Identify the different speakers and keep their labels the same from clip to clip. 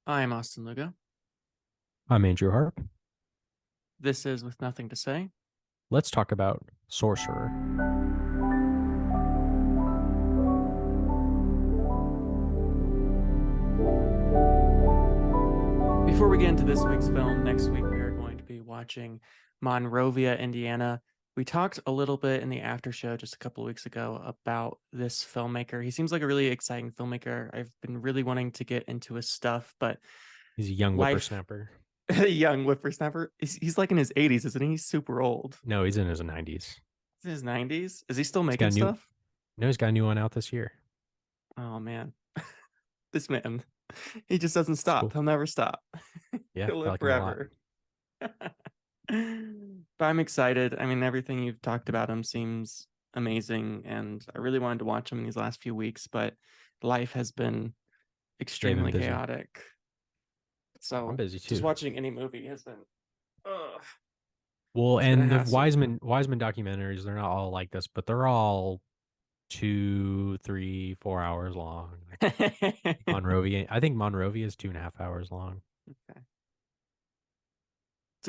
Speaker 1: I'm Austin Lugo.
Speaker 2: I'm Andrew Harp.
Speaker 1: This is With Nothing to Say.
Speaker 2: Let's talk about Sorcerer.
Speaker 1: Before we get into this week's film, next week we are going to be watching Monrovia, Indiana. We talked a little bit in the after show just a couple of weeks ago about this filmmaker. He seems like a really exciting filmmaker. I've been really wanting to get into his stuff, but
Speaker 2: He's a young
Speaker 1: life,
Speaker 2: whippersnapper.
Speaker 1: a young whippersnapper, he's like in his 80s, isn't he? He's super old.
Speaker 2: No, he's in his 90s.
Speaker 1: He's in his 90s. Is he still
Speaker 2: He's got
Speaker 1: making
Speaker 2: a new
Speaker 1: stuff?
Speaker 2: no, he's got a new one out this year.
Speaker 1: Oh, man. This man, he just doesn't
Speaker 2: It's
Speaker 1: stop.
Speaker 2: cool.
Speaker 1: He'll never stop.
Speaker 2: Yeah,
Speaker 1: He'll
Speaker 2: I
Speaker 1: live
Speaker 2: like him a lot.
Speaker 1: forever. But I'm excited. I mean, everything you've talked about him seems amazing, and I really wanted to watch him in these last few weeks, but life has been
Speaker 2: Yeah, I've been
Speaker 1: extremely
Speaker 2: busy.
Speaker 1: chaotic.
Speaker 2: I'm
Speaker 1: So
Speaker 2: busy
Speaker 1: just
Speaker 2: too.
Speaker 1: watching any movie has been, ugh,
Speaker 2: Well,
Speaker 1: it's been a
Speaker 2: and the
Speaker 1: hassle.
Speaker 2: Wiseman documentaries, they're not all like this, but they're all 2, 3, 4 hours long.
Speaker 1: Okay.
Speaker 2: Monrovia, I think Monrovia is 2.5 hours long.
Speaker 1: It's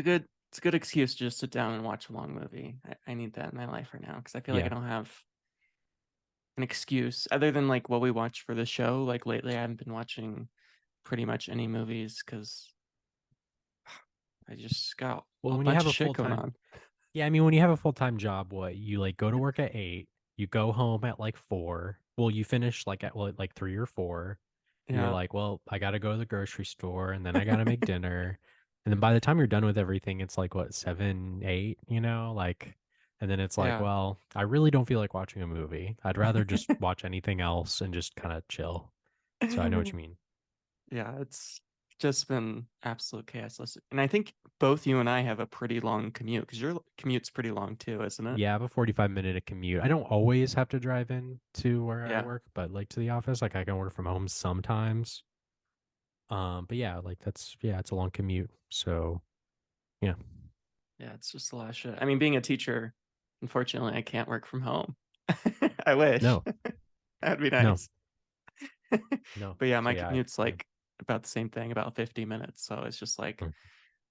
Speaker 1: a good excuse to just sit down and watch a long movie. I need that in my life right now because I feel like I
Speaker 2: Yeah.
Speaker 1: don't have an excuse other than like what we watch for the show. Like lately, I haven't been watching pretty much any movies because I just got
Speaker 2: Well,
Speaker 1: a
Speaker 2: when you
Speaker 1: bunch
Speaker 2: have
Speaker 1: of
Speaker 2: a
Speaker 1: shit
Speaker 2: full
Speaker 1: going
Speaker 2: time
Speaker 1: on.
Speaker 2: Yeah, I mean, when you have a full-time job, what you like go to work at 8, you go home at like 4. Well, you finish like at like 3 or 4. You're
Speaker 1: Yeah.
Speaker 2: like, well, I gotta go to the grocery store and then I gotta make dinner. And then by the time you're done with everything, it's like what, 7, 8, like, and then it's like,
Speaker 1: Yeah.
Speaker 2: well, I really don't feel like watching a movie. I'd rather just watch anything else and just kind of chill. So I know what you mean.
Speaker 1: Yeah, it's just been absolute chaos. And I think both you and I have a pretty long commute because your commute's pretty long too, isn't it?
Speaker 2: Yeah, I have a 45-minute commute. I don't always have to drive in to where I
Speaker 1: Yeah.
Speaker 2: work, but like to the office, like I can work from home sometimes. But yeah, like it's a long commute. So yeah.
Speaker 1: Yeah, it's just a lot of shit. I mean, being a teacher, unfortunately, I can't work from home. I wish.
Speaker 2: No,
Speaker 1: That'd be
Speaker 2: no,
Speaker 1: nice.
Speaker 2: no.
Speaker 1: But yeah,
Speaker 2: So
Speaker 1: my
Speaker 2: yeah,
Speaker 1: commute's like about the same thing, about 50 minutes. So it's just like
Speaker 2: mm.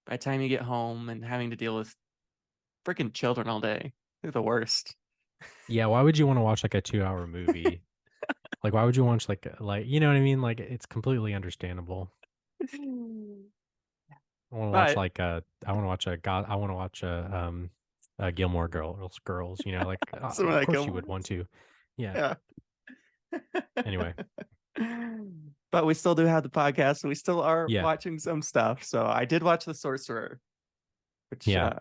Speaker 1: by the time you get home and having to deal with freaking children all day, they're the worst.
Speaker 2: Yeah, why would you want to watch like a 2-hour movie? Like why would you watch like you know what I mean? Like it's completely understandable. I want to watch
Speaker 1: But
Speaker 2: like I want to watch a God I want to watch a Gilmore Girls, like
Speaker 1: some of
Speaker 2: of
Speaker 1: that
Speaker 2: course you would want
Speaker 1: Gilmore's.
Speaker 2: to. Yeah.
Speaker 1: Yeah.
Speaker 2: Anyway,
Speaker 1: But we still do have the podcast, so we still are
Speaker 2: yeah.
Speaker 1: watching some stuff. So I did watch The Sorcerer, which
Speaker 2: Yeah.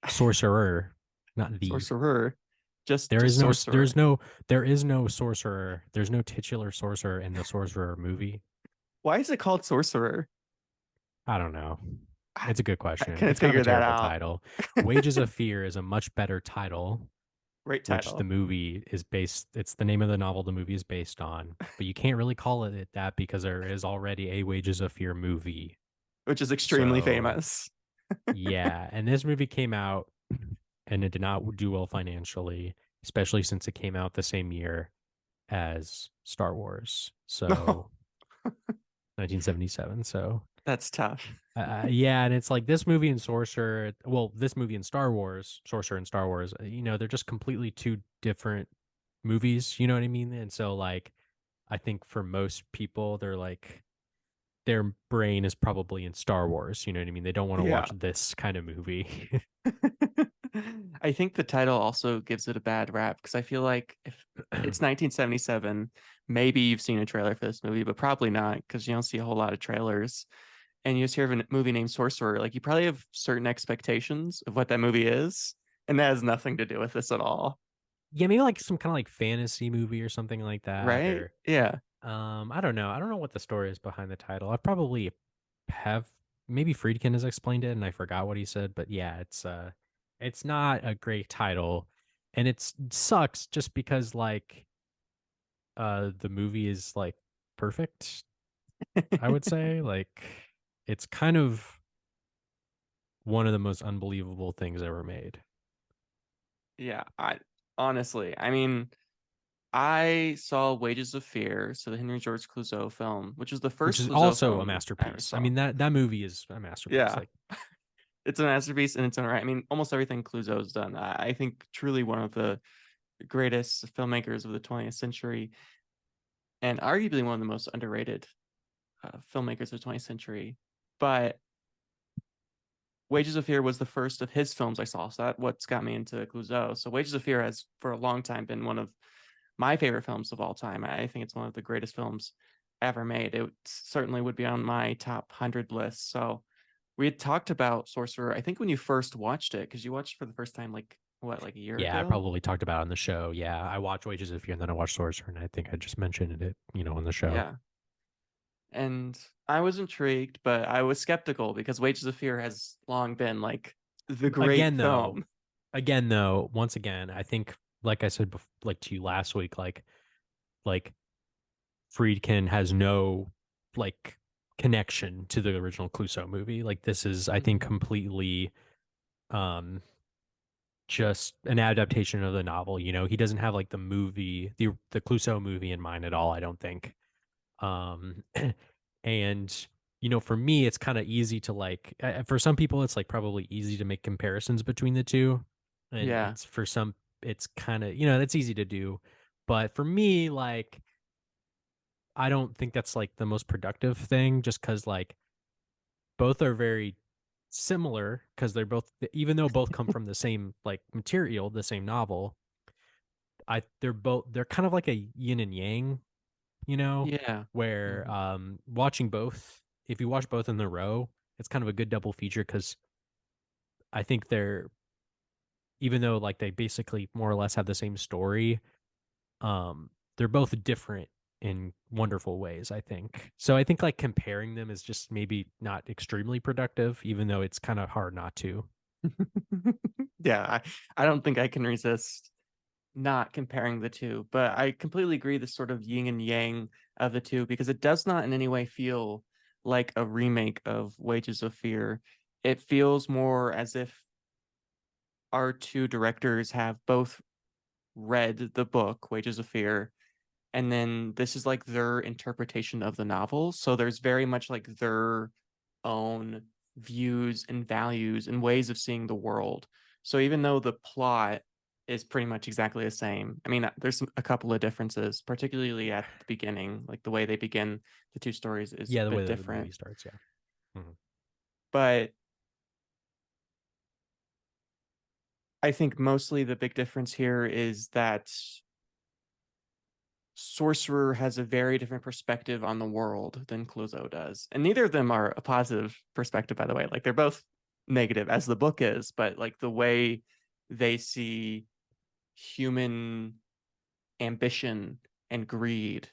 Speaker 2: Sorcerer, not the.
Speaker 1: Sorcerer, just
Speaker 2: There
Speaker 1: just
Speaker 2: is no,
Speaker 1: Sorcerer.
Speaker 2: there is no sorcerer. There's no titular sorcerer in the Sorcerer movie.
Speaker 1: Why is it called Sorcerer?
Speaker 2: I don't know.
Speaker 1: I,
Speaker 2: It's a good
Speaker 1: I
Speaker 2: question.
Speaker 1: couldn't
Speaker 2: It's kind of a
Speaker 1: figure that
Speaker 2: terrible
Speaker 1: out.
Speaker 2: title. Wages of Fear is a much better title,
Speaker 1: Great
Speaker 2: which the
Speaker 1: title,
Speaker 2: movie is based. It's the name of the novel the movie is based on, but you can't really call it that because there is already a Wages of Fear movie.
Speaker 1: which is extremely
Speaker 2: So
Speaker 1: famous.
Speaker 2: yeah, and this movie came out and it did not do well financially, especially since it came out the same year as Star Wars.
Speaker 1: No,
Speaker 2: So 1977. So
Speaker 1: that's tough.
Speaker 2: yeah, and it's like this movie and Sorcerer. Well, this movie and Star Wars, Sorcerer and Star Wars. They're just completely two different movies. You know what I mean? And so like, I think for most people, they're like their brain is probably in Star Wars. You know what I mean? They don't want to
Speaker 1: Yeah.
Speaker 2: watch this kind of movie.
Speaker 1: I think the title also gives it a bad rap because I feel like if it's 1977, maybe you've seen a trailer for this movie, but probably not because you don't see a whole lot of trailers. And you just hear of a movie named Sorcerer, like you probably have certain expectations of what that movie is, and that has nothing to do with this at all,
Speaker 2: Yeah, maybe like some kind of like fantasy movie or something like that,
Speaker 1: right?
Speaker 2: or
Speaker 1: Yeah,
Speaker 2: I don't know. I don't know what the story is behind the title. I probably have maybe Friedkin has explained it and I forgot what he said, but yeah, it's not a great title and sucks just because like the movie is like perfect, I would say. Like it's kind of one of the most unbelievable things ever made.
Speaker 1: yeah. I honestly, I mean, I saw Wages of Fear, so the Henry George Clouzot film, which was the
Speaker 2: which
Speaker 1: first
Speaker 2: is
Speaker 1: Clouzot
Speaker 2: also a
Speaker 1: film I ever
Speaker 2: masterpiece. I
Speaker 1: saw.
Speaker 2: mean, that movie is a masterpiece.
Speaker 1: Yeah,
Speaker 2: Like,
Speaker 1: it's a masterpiece in its own right. I mean, almost everything Clouzot's done. I think truly one of the greatest filmmakers of the 20th century, and arguably one of the most underrated filmmakers of the 20th century. But Wages of Fear was the first of his films I saw, so that what's got me into Clouzot. So Wages of Fear has for a long time been one of my favorite films of all time. I think it's one of the greatest films ever made. It certainly would be on my top 100 list. So we had talked about Sorcerer, I think when you first watched it, because you watched for the first time like what, like a year
Speaker 2: yeah, I
Speaker 1: ago?
Speaker 2: probably talked about it on the show. Yeah, I watched Wages of Fear and then I watched Sorcerer, and I think I just mentioned it, on the show.
Speaker 1: Yeah. And I was intrigued, but I was skeptical because Wages of Fear has long been like the great
Speaker 2: Again, though,
Speaker 1: film.
Speaker 2: once again, I think, like I said, like to you last week, like Friedkin has no like connection to the original Clouseau movie. Like this is, I think,
Speaker 1: Mhm.
Speaker 2: completely um just an adaptation of the novel. He doesn't have like the movie, the Clouseau movie in mind at all, I don't think. Um and for me it's kind of easy to like for some people it's like probably easy to make comparisons between the two. And
Speaker 1: Yeah.
Speaker 2: for some it's kind of, that's easy to do. But for me, like I don't think that's like the most productive thing just cuz like both are very similar because they're both, even though both come from the same like material, the same novel. They're kind of like a yin and yang, you know,
Speaker 1: Yeah.
Speaker 2: where
Speaker 1: Mhm.
Speaker 2: watching both, if you watch both in the row, it's kind of a good double feature because I think they're, even though like they basically more or less have the same story, they're both different in wonderful ways, I think. So I think like comparing them is just maybe not extremely productive, even though it's kind of hard not to.
Speaker 1: Yeah, I don't think I can resist not comparing the two, but I completely agree the sort of yin and yang of the two because it does not in any way feel like a remake of Wages of Fear. It feels more as if our two directors have both read the book, Wages of Fear, and then this is like their interpretation of the novel. So there's very much like their own views and values and ways of seeing the world. So even though the plot is pretty much exactly the same, I mean, there's a couple of differences, particularly at the beginning. Like the way they begin the two stories is a
Speaker 2: Yeah, the way
Speaker 1: bit
Speaker 2: that the movie
Speaker 1: different.
Speaker 2: starts. Yeah. Mhm.
Speaker 1: But I think mostly the big difference here is that Sorcerer has a very different perspective on the world than Clouseau does. And neither of them are a positive perspective, by the way. Like they're both negative, as the book is, but like the way they see human ambition and greed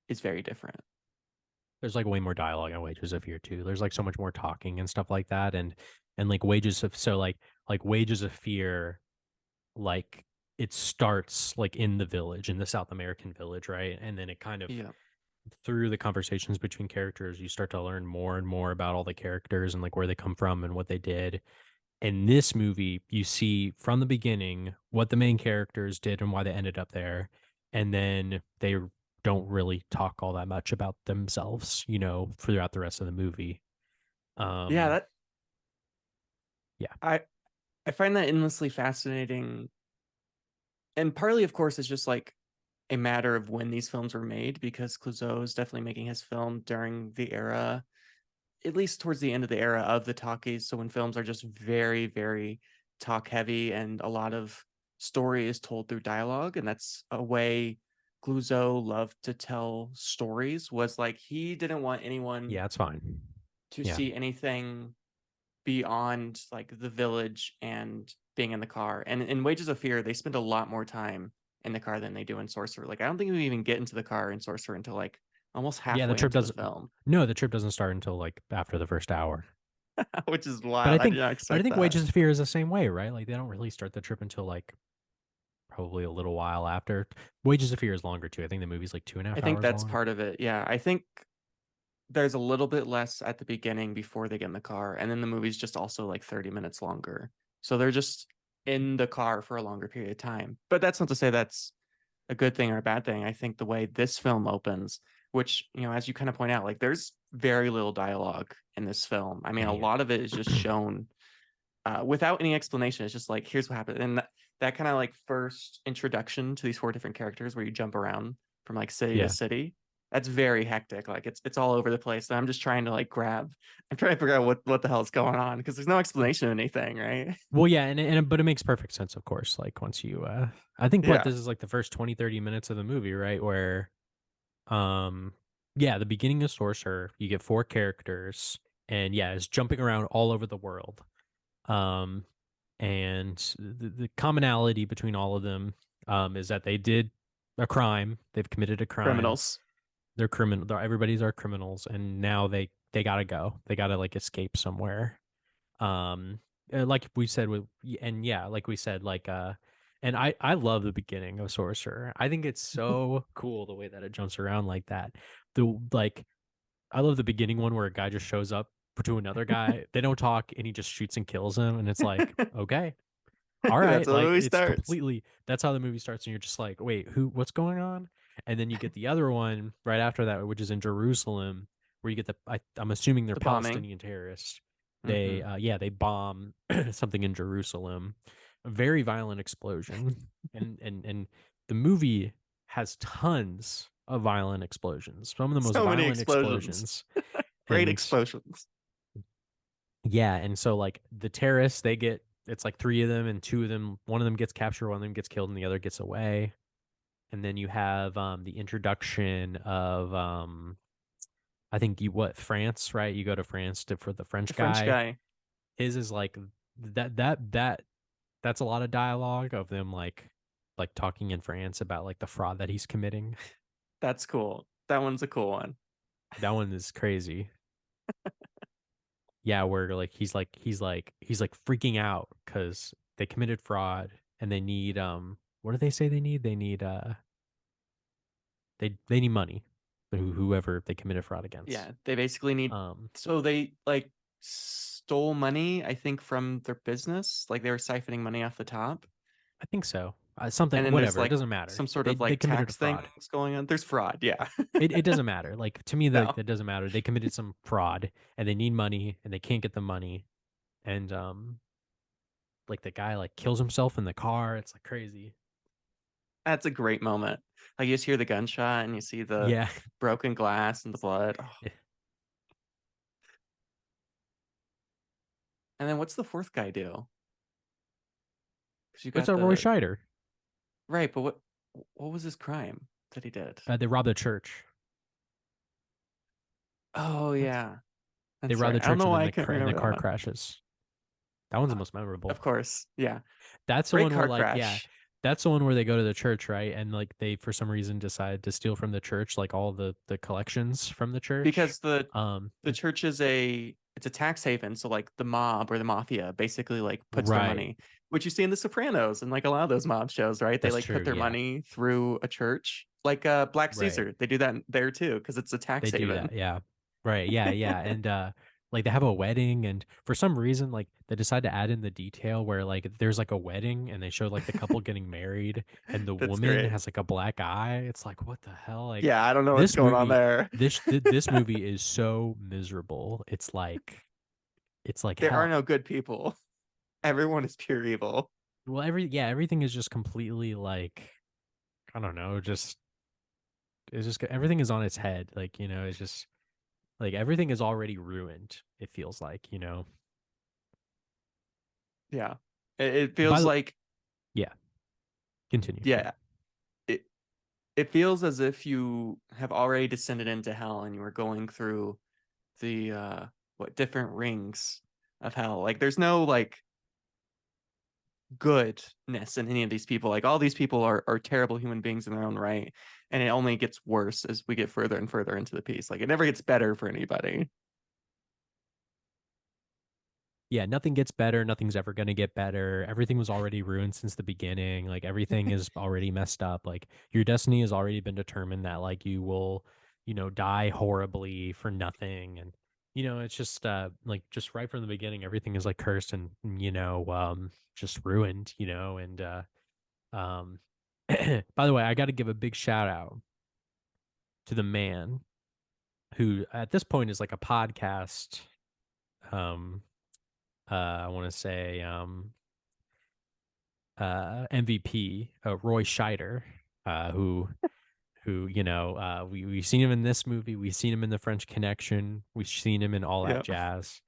Speaker 1: is very different.
Speaker 2: There's like way more dialogue on Wages of Fear too. There's like so much more talking and stuff like that. And like Wages of, so like Wages of Fear, like it starts like in the village, in the South American village, right? And then it kind of,
Speaker 1: Yeah.
Speaker 2: through the conversations between characters, you start to learn more and more about all the characters and like where they come from and what they did. In this movie, you see from the beginning what the main characters did and why they ended up there. And then they don't really talk all that much about themselves, throughout the rest of the movie.
Speaker 1: Yeah,
Speaker 2: Um,
Speaker 1: that
Speaker 2: yeah.
Speaker 1: I I find that endlessly fascinating. And partly, of course, it's just like a matter of when these films were made, because Clouseau is definitely making his film during the era, at least towards the end of the era of the talkies. So when films are just very, very talk heavy and a lot of story is told through dialogue, and that's a way Clouseau loved to tell stories. Was like he didn't want anyone
Speaker 2: Yeah, it's fine.
Speaker 1: to
Speaker 2: Yeah.
Speaker 1: see anything beyond like the village and being in the car. And in Wages of Fear, they spend a lot more time in the car than they do in Sorcerer. Like I don't think we even get into the car in Sorcerer until like almost
Speaker 2: Yeah, the
Speaker 1: halfway
Speaker 2: trip
Speaker 1: into the
Speaker 2: doesn't,
Speaker 1: film,
Speaker 2: no, the trip doesn't start until like after the first hour.
Speaker 1: which is
Speaker 2: But I
Speaker 1: wild. I did
Speaker 2: think,
Speaker 1: not
Speaker 2: but I
Speaker 1: expect
Speaker 2: think
Speaker 1: that.
Speaker 2: Wages of Fear is the same way, right? Like they don't really start the trip until like probably a little while after. Wages of Fear is longer too. I think the movie's like two and a
Speaker 1: I
Speaker 2: half
Speaker 1: think
Speaker 2: hours
Speaker 1: that's
Speaker 2: long.
Speaker 1: part of it. Yeah, I think there's a little bit less at the beginning before they get in the car, and then the movie's just also like 30 minutes longer. So they're just in the car for a longer period of time. But that's not to say a good thing or a bad thing. I think the way this film opens, which, as you kind of point out, like there's very little dialogue in this film. I mean, a
Speaker 2: Dang
Speaker 1: lot of it is just
Speaker 2: it.
Speaker 1: shown without any explanation. It's just like, here's what happened. And that kind of like first introduction to these four different characters where you jump around from like city to
Speaker 2: Yeah.
Speaker 1: city. That's very hectic. Like it's all over the place. And I'm just trying to like I'm trying to figure out what the hell's going on because there's no explanation of anything, right?
Speaker 2: Well, yeah, but it makes perfect sense, of course. Like once you, I think what
Speaker 1: Yeah,
Speaker 2: this is like the first 20, 30 minutes of the movie, right? Where, um, yeah, the beginning of Sorcerer, you get four characters, and yeah, it's jumping around all over the world. Um, and the commonality between all of them, is that they did a crime. They've committed a crime.
Speaker 1: criminals.
Speaker 2: They're criminal. Everybody's are criminals, and now they gotta go. They gotta like escape somewhere. um like we said with and yeah like we said like and I love the beginning of Sorcerer. I think it's so cool the way that it jumps around like that. The like I love the beginning one where a guy just shows up to another guy, they don't talk, and he just shoots and kills him, and it's like, okay, all
Speaker 1: That's
Speaker 2: right,
Speaker 1: how the
Speaker 2: like
Speaker 1: movie
Speaker 2: it's
Speaker 1: starts.
Speaker 2: completely, that's how the movie starts, and you're just like, wait, what's going on? And then you get the other one right after that, which is in Jerusalem, where you get I'm assuming they're
Speaker 1: The bombing.
Speaker 2: Palestinian terrorists.
Speaker 1: Hmm.
Speaker 2: They they bomb something in Jerusalem, a very violent explosion, and the movie has tons of violent explosions, some of the most
Speaker 1: So many
Speaker 2: violent
Speaker 1: explosions.
Speaker 2: explosions.
Speaker 1: Great
Speaker 2: And
Speaker 1: explosions.
Speaker 2: yeah, and so like the terrorists, they get, it's like three of them, and two of them, one of them gets captured, one of them gets killed, and the other gets away. And then you have the introduction of I think you what France, right? You go to France for the
Speaker 1: The
Speaker 2: French
Speaker 1: French
Speaker 2: guy.
Speaker 1: guy.
Speaker 2: His is like that's a lot of dialogue of them like talking in France about like the fraud that he's committing.
Speaker 1: That's cool. That one's a cool one.
Speaker 2: That one is crazy. Yeah, where like he's like freaking out because they committed fraud, and they need what do they say they need? They need they need money. Whoever they committed fraud against.
Speaker 1: Yeah, they basically need.
Speaker 2: Um,
Speaker 1: So they like stole money, I think, from their business. Like they were siphoning money off the top.
Speaker 2: I think so. Something,
Speaker 1: And then there's
Speaker 2: whatever. It
Speaker 1: like
Speaker 2: doesn't matter.
Speaker 1: some sort
Speaker 2: They
Speaker 1: of
Speaker 2: they
Speaker 1: like
Speaker 2: committed a
Speaker 1: tax
Speaker 2: fraud.
Speaker 1: things going on. There's fraud. Yeah.
Speaker 2: It doesn't matter. Like to me,
Speaker 1: No,
Speaker 2: that doesn't matter. They committed some fraud, and they need money, and they can't get the money, and like the guy like kills himself in the car. It's like crazy.
Speaker 1: that's a great moment. Like you just hear the gunshot and you see the
Speaker 2: Yeah.
Speaker 1: broken glass and the blood. Oh. And then what's the fourth guy do? Because you
Speaker 2: What's
Speaker 1: got
Speaker 2: that, Roy
Speaker 1: the
Speaker 2: Scheider?
Speaker 1: right, but what was his crime that he did?
Speaker 2: They robbed a church.
Speaker 1: Oh
Speaker 2: What?
Speaker 1: yeah,
Speaker 2: They
Speaker 1: that's
Speaker 2: robbed
Speaker 1: right.
Speaker 2: the
Speaker 1: I don't
Speaker 2: church,
Speaker 1: know
Speaker 2: and then
Speaker 1: why I can't
Speaker 2: the
Speaker 1: remember that
Speaker 2: car
Speaker 1: one.
Speaker 2: crashes. That one's the
Speaker 1: Uh,
Speaker 2: most
Speaker 1: of
Speaker 2: memorable.
Speaker 1: course, yeah.
Speaker 2: That's the
Speaker 1: Great
Speaker 2: one where
Speaker 1: car
Speaker 2: like yeah,
Speaker 1: crash
Speaker 2: that's the one where they go to the church, right? And like they for some reason decide to steal from the church like all the collections from the church.
Speaker 1: because the
Speaker 2: And
Speaker 1: church is it's a tax haven, so like the mob or the mafia basically like puts their
Speaker 2: right.
Speaker 1: money, which you see in The Sopranos and like a lot of those mob shows, right? They
Speaker 2: That's
Speaker 1: like put
Speaker 2: true.
Speaker 1: their
Speaker 2: Yeah.
Speaker 1: money through a church, like Black
Speaker 2: Right.
Speaker 1: Caesar. They do that there too because it's a
Speaker 2: They
Speaker 1: tax
Speaker 2: do
Speaker 1: haven.
Speaker 2: that. Yeah. Right. Yeah. Yeah. And like they have a wedding, and for some reason like they decide to add in the detail where like there's like a wedding, and they show like the couple getting married, and the
Speaker 1: That's
Speaker 2: woman
Speaker 1: great.
Speaker 2: has like a black eye. It's like what the hell? Like
Speaker 1: Yeah, I don't know what's
Speaker 2: this
Speaker 1: going on
Speaker 2: movie
Speaker 1: there.
Speaker 2: this movie is so miserable. It's like
Speaker 1: There are
Speaker 2: hell.
Speaker 1: no good people. Everyone is pure evil.
Speaker 2: Well, everything is just completely like, I don't know, just it's just everything is on its head. Like, it's just like everything is already ruined, it feels like.
Speaker 1: Yeah. It
Speaker 2: By
Speaker 1: feels
Speaker 2: the
Speaker 1: like
Speaker 2: Yeah, continue. Yeah.
Speaker 1: yeah, it it feels as if you have already descended into hell and you are going through the what different rings of hell. Like there's no like goodness in any of these people. Like all these people are terrible human beings in their own right. And it only gets worse as we get further and further into the piece. Like it never gets better for anybody.
Speaker 2: Yeah, nothing gets better, nothing's ever going to get better. Everything was already ruined since the beginning. Like everything is already messed up. Like your destiny has already been determined that like you will, die horribly for nothing. And it's just like just right from the beginning everything is like cursed and just ruined, and um By the way, I got to give a big shout out to the man who at this point is like a podcast. Um, I want to say MVP, Roy Scheider, who we've seen him in this movie, we've seen him in The French Connection, we've seen him in all that
Speaker 1: Yeah.
Speaker 2: jazz,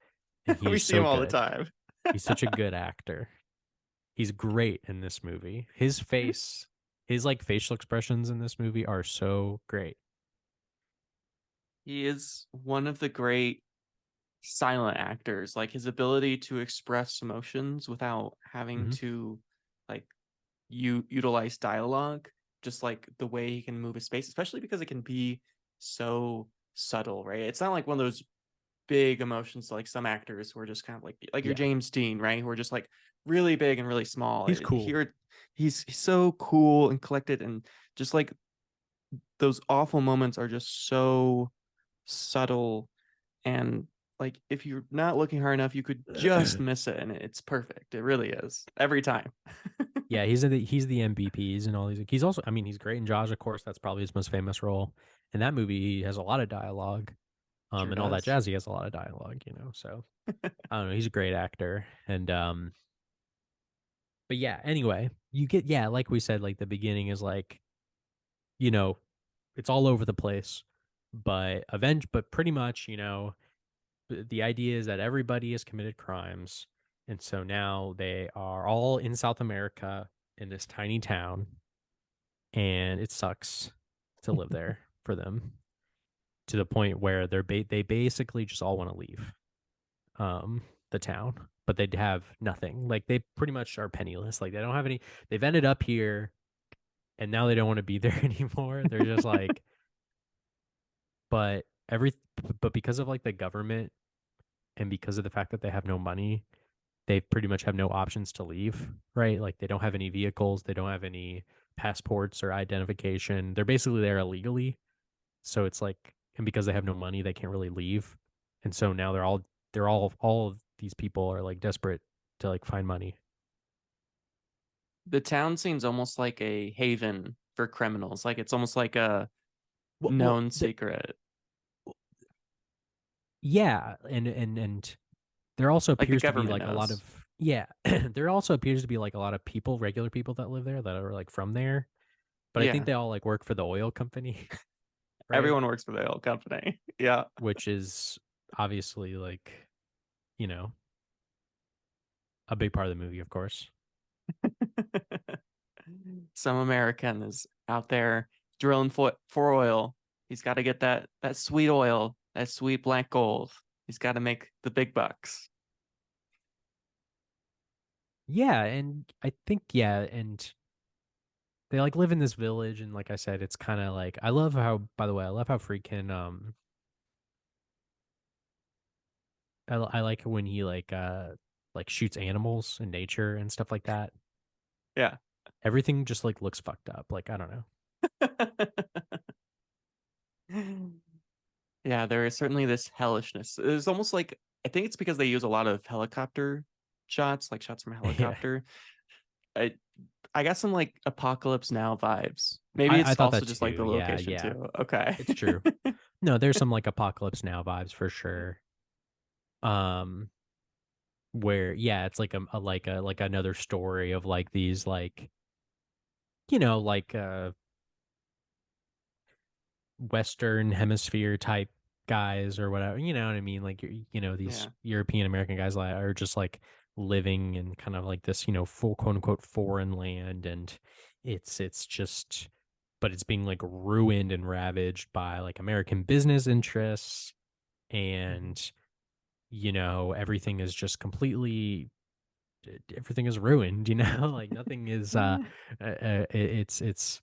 Speaker 2: and he
Speaker 1: We
Speaker 2: is
Speaker 1: see him
Speaker 2: so
Speaker 1: all the
Speaker 2: good.
Speaker 1: time.
Speaker 2: He's such a good actor. He's great in this movie. His face, his like facial expressions in this movie are so great.
Speaker 1: He is one of the great silent actors. Like his ability to express emotions without having
Speaker 2: Hmm.
Speaker 1: to like you utilize dialogue, just like the way he can move his space, especially because it can be so subtle, right? It's not like one of those big emotions like some actors who are just kind of like your
Speaker 2: Yeah,
Speaker 1: James Dean, right? Who are just like really big and really small.
Speaker 2: he's cool.
Speaker 1: Here he's so cool and collected and just like those awful moments are just so subtle and like if you're not looking hard enough you could just miss it and it's perfect. It really is every time.
Speaker 2: Yeah, he's the MVP. He's in all these. He's also, I mean, he's great in Jaws, of course. That's probably his most famous role. In that movie, he has a lot of dialogue.
Speaker 1: Sure
Speaker 2: And all that
Speaker 1: does.
Speaker 2: jazz, he has a lot of dialogue. So I don't know. He's a great actor, and but yeah. Anyway, you get yeah, like we said, like the beginning is like you know, it's all over the place, but pretty much the idea is that everybody has committed crimes, and so now they are all in South America in this tiny town, and it sucks to live there for them to the point where they basically just all want to leave um the town, but they'd have nothing. Like they pretty much are penniless. Like they don't have any. They've ended up here, and now they don't want to be there anymore. They're just like, but every, but because of like the government and because of the fact that they have no money, they pretty much have no options to leave. Right? Like they don't have any vehicles. They don't have any passports or identification. They're basically there illegally. So it's like, and because they have no money, they can't really leave. And so now all of these people are like desperate to like find money.
Speaker 1: The town seems almost like a haven for criminals. Like it's almost like a
Speaker 2: Well,
Speaker 1: known secret.
Speaker 2: yeah, and there also
Speaker 1: Like the
Speaker 2: appears to be
Speaker 1: government
Speaker 2: like a lot
Speaker 1: knows.
Speaker 2: of yeah, there also appears to be like a lot of people, regular people that live there that are like from there. But I think
Speaker 1: Yeah.
Speaker 2: they all like work for the oil company, right?
Speaker 1: Everyone works for the oil company. Yeah.
Speaker 2: Which is obviously like, you know, a big part of the movie, of course.
Speaker 1: Some American is out there drilling for oil. He's got to get that sweet oil, that sweet black gold. He's got to make the big bucks.
Speaker 2: Yeah, and I think yeah, and they like live in this village, and like I said, it's kind of like I love how, by the way, I love how freaking I like when he like shoots animals in nature and stuff like that.
Speaker 1: Yeah.
Speaker 2: Everything just like looks fucked up. Like I don't know.
Speaker 1: Yeah, there is certainly this hellishness. It's almost like I think it's because they use a lot of helicopter shots, like shots from a
Speaker 2: Yeah,
Speaker 1: helicopter. I I got some like Apocalypse Now vibes. Maybe
Speaker 2: I
Speaker 1: it's
Speaker 2: thought
Speaker 1: also
Speaker 2: that
Speaker 1: just like
Speaker 2: too.
Speaker 1: the
Speaker 2: Yeah,
Speaker 1: location
Speaker 2: yeah,
Speaker 1: too. Okay.
Speaker 2: it's true. No, there's some like Apocalypse Now vibes for sure. Um, where yeah, it's like like another story of like these like like Western hemisphere type guys or whatever. You know what I mean? Like these
Speaker 1: Yeah.
Speaker 2: European American guys like are just like living in kind of like this full quote unquote foreign land, and it's just but it's being like ruined and ravaged by like American business interests,
Speaker 1: Mhm.
Speaker 2: and everything is just completely everything is ruined. Like nothing is it's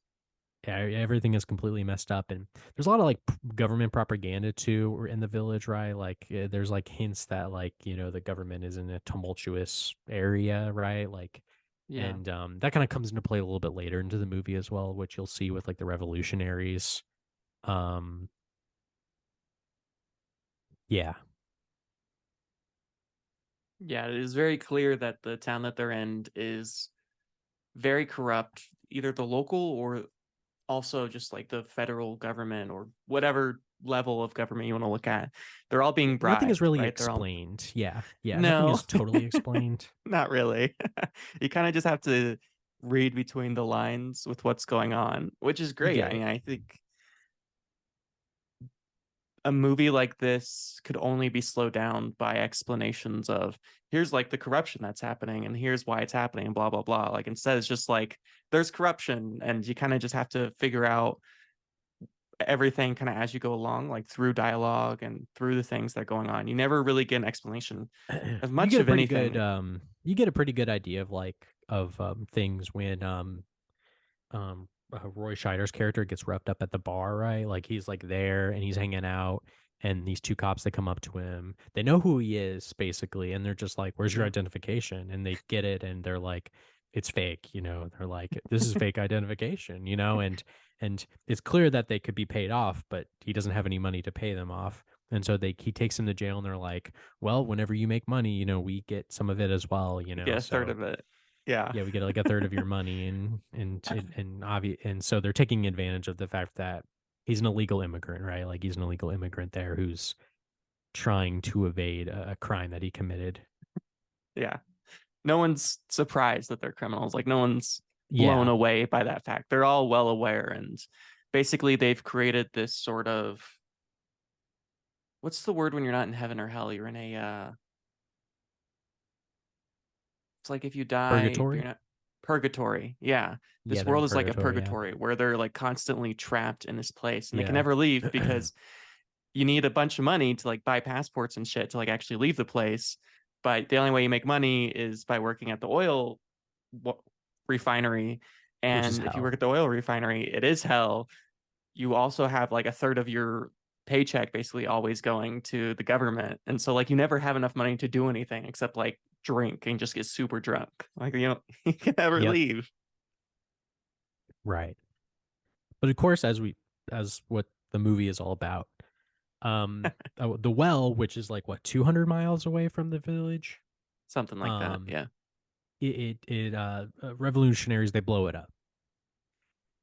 Speaker 2: yeah, everything is completely messed up, and there's a lot of like government propaganda too in the village, right? Like there's like hints that like the government is in a tumultuous area, right? Like,
Speaker 1: Yeah.
Speaker 2: and that kind of comes into play a little bit later into the movie as well, which you'll see with like the revolutionaries. Um, yeah,
Speaker 1: Yeah, it is very clear that the town that they're in is very corrupt. either the local or also just like the federal government or whatever level of government you want to look at. They're all being
Speaker 2: Nothing is
Speaker 1: bribed,
Speaker 2: really
Speaker 1: right? They're all
Speaker 2: explained. Yeah. Yeah. Nothing
Speaker 1: no,
Speaker 2: is totally explained.
Speaker 1: not really. You kind of just have to read between the lines with what's going on, which is
Speaker 2: You
Speaker 1: great.
Speaker 2: get
Speaker 1: I
Speaker 2: it.
Speaker 1: mean, I think a movie like this could only be slowed down by explanations of here's like the corruption that's happening and here's why it's happening and blah blah blah. Like instead it's just like there's corruption and you kind of just have to figure out everything kind of as you go along, like through dialogue and through the things that are going on. You never really get an explanation of
Speaker 2: You
Speaker 1: much
Speaker 2: get a
Speaker 1: of
Speaker 2: pretty good
Speaker 1: anything.
Speaker 2: you get a pretty good idea of things when Roy Scheider's character gets roughed up at the bar, right? Like he's like there and he's hanging out, and these two cops they come up to him. They know who he is basically, and they're just like, "Where's your
Speaker 1: Yeah.
Speaker 2: identification?" And they get it, and they're like, "It's fake," you know. They're like, "This is fake identification," you know, and it's clear that they could be paid off, but he doesn't have any money to pay them off. And so he takes him to jail, and they're like, "Well, whenever you make money, you know, we get some of it as well, you
Speaker 1: You
Speaker 2: know."
Speaker 1: get a third
Speaker 2: So
Speaker 1: of it. Yeah.
Speaker 2: yeah, we get like a third of your money, and so they're taking advantage of the fact that he's an illegal immigrant, right? Like he's an illegal immigrant there who's trying to evade a crime that he committed.
Speaker 1: Yeah. No one's surprised that they're criminals. Like no one's blown
Speaker 2: Yeah,
Speaker 1: away by that fact. They're all well aware and basically they've created this sort of what's the word when you're not in heaven or hell? You're in a it's like if you die, but you're
Speaker 2: purgatory.
Speaker 1: not purgatory. Yeah.
Speaker 2: Yeah,
Speaker 1: This
Speaker 2: they're in
Speaker 1: world is like a
Speaker 2: purgatory. Yeah,
Speaker 1: purgatory where they're like constantly trapped in this place and they can
Speaker 2: yeah,
Speaker 1: never leave because you need a bunch of money to like buy passports and shit to like actually leave the place. But the only way you make money is by working at the oil refinery.
Speaker 2: which is
Speaker 1: And if you work
Speaker 2: hell.
Speaker 1: at the oil refinery, it is hell. You also have like a third of your paycheck basically always going to the government. And so like you never have enough money to do anything except like drink and just get super drunk. Like you know, you can never
Speaker 2: Yep,
Speaker 1: leave.
Speaker 2: right. But of course, as what the movie is all about, the well, which is like what 200 miles away from the village,
Speaker 1: Something like that.
Speaker 2: um,
Speaker 1: Yeah.
Speaker 2: revolutionaries they blow it up,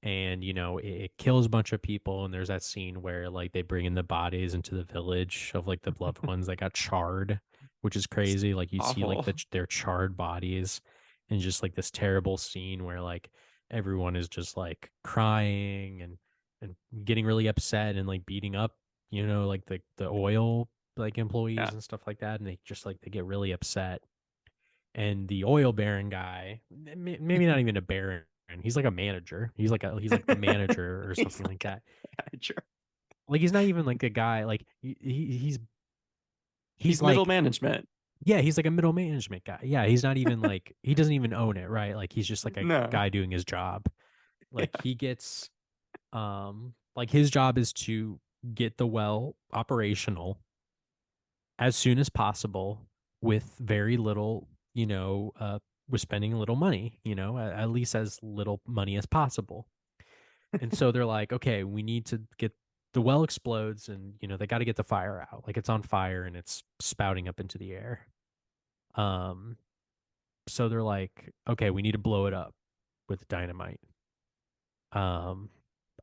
Speaker 2: and you know it kills a bunch of people, and there's that scene where like they bring in the bodies into the village of like the loved ones that got charred, which is
Speaker 1: It's
Speaker 2: crazy. Like you see like
Speaker 1: awful.
Speaker 2: their charred bodies, and just like this terrible scene where like everyone is just like crying and getting really upset and like beating up, you know, like the oil like employees
Speaker 1: Yeah.
Speaker 2: and stuff like that, and they just like they get really upset. And the oil baron guy, maybe not even a baron, he's like a manager. He's like the manager or
Speaker 1: He's
Speaker 2: something like
Speaker 1: like a
Speaker 2: that.
Speaker 1: manager.
Speaker 2: Like he's not even like a guy. Like he's
Speaker 1: He's middle
Speaker 2: like
Speaker 1: management.
Speaker 2: yeah, he's like a middle management guy. Yeah, he's not even like he doesn't even own it, right? Like he's just like a
Speaker 1: No.
Speaker 2: guy doing his job. Like
Speaker 1: Yeah.
Speaker 2: he gets like his job is to get the well operational as soon as possible with very little, you know, with spending little money, you know, at least as little money as possible. And so they're like, okay, we need to get the well explodes and, you know, they got to get the fire out. Like it's on fire and it's spouting up into the air. Um, so they're like, okay, we need to blow it up with dynamite. Um,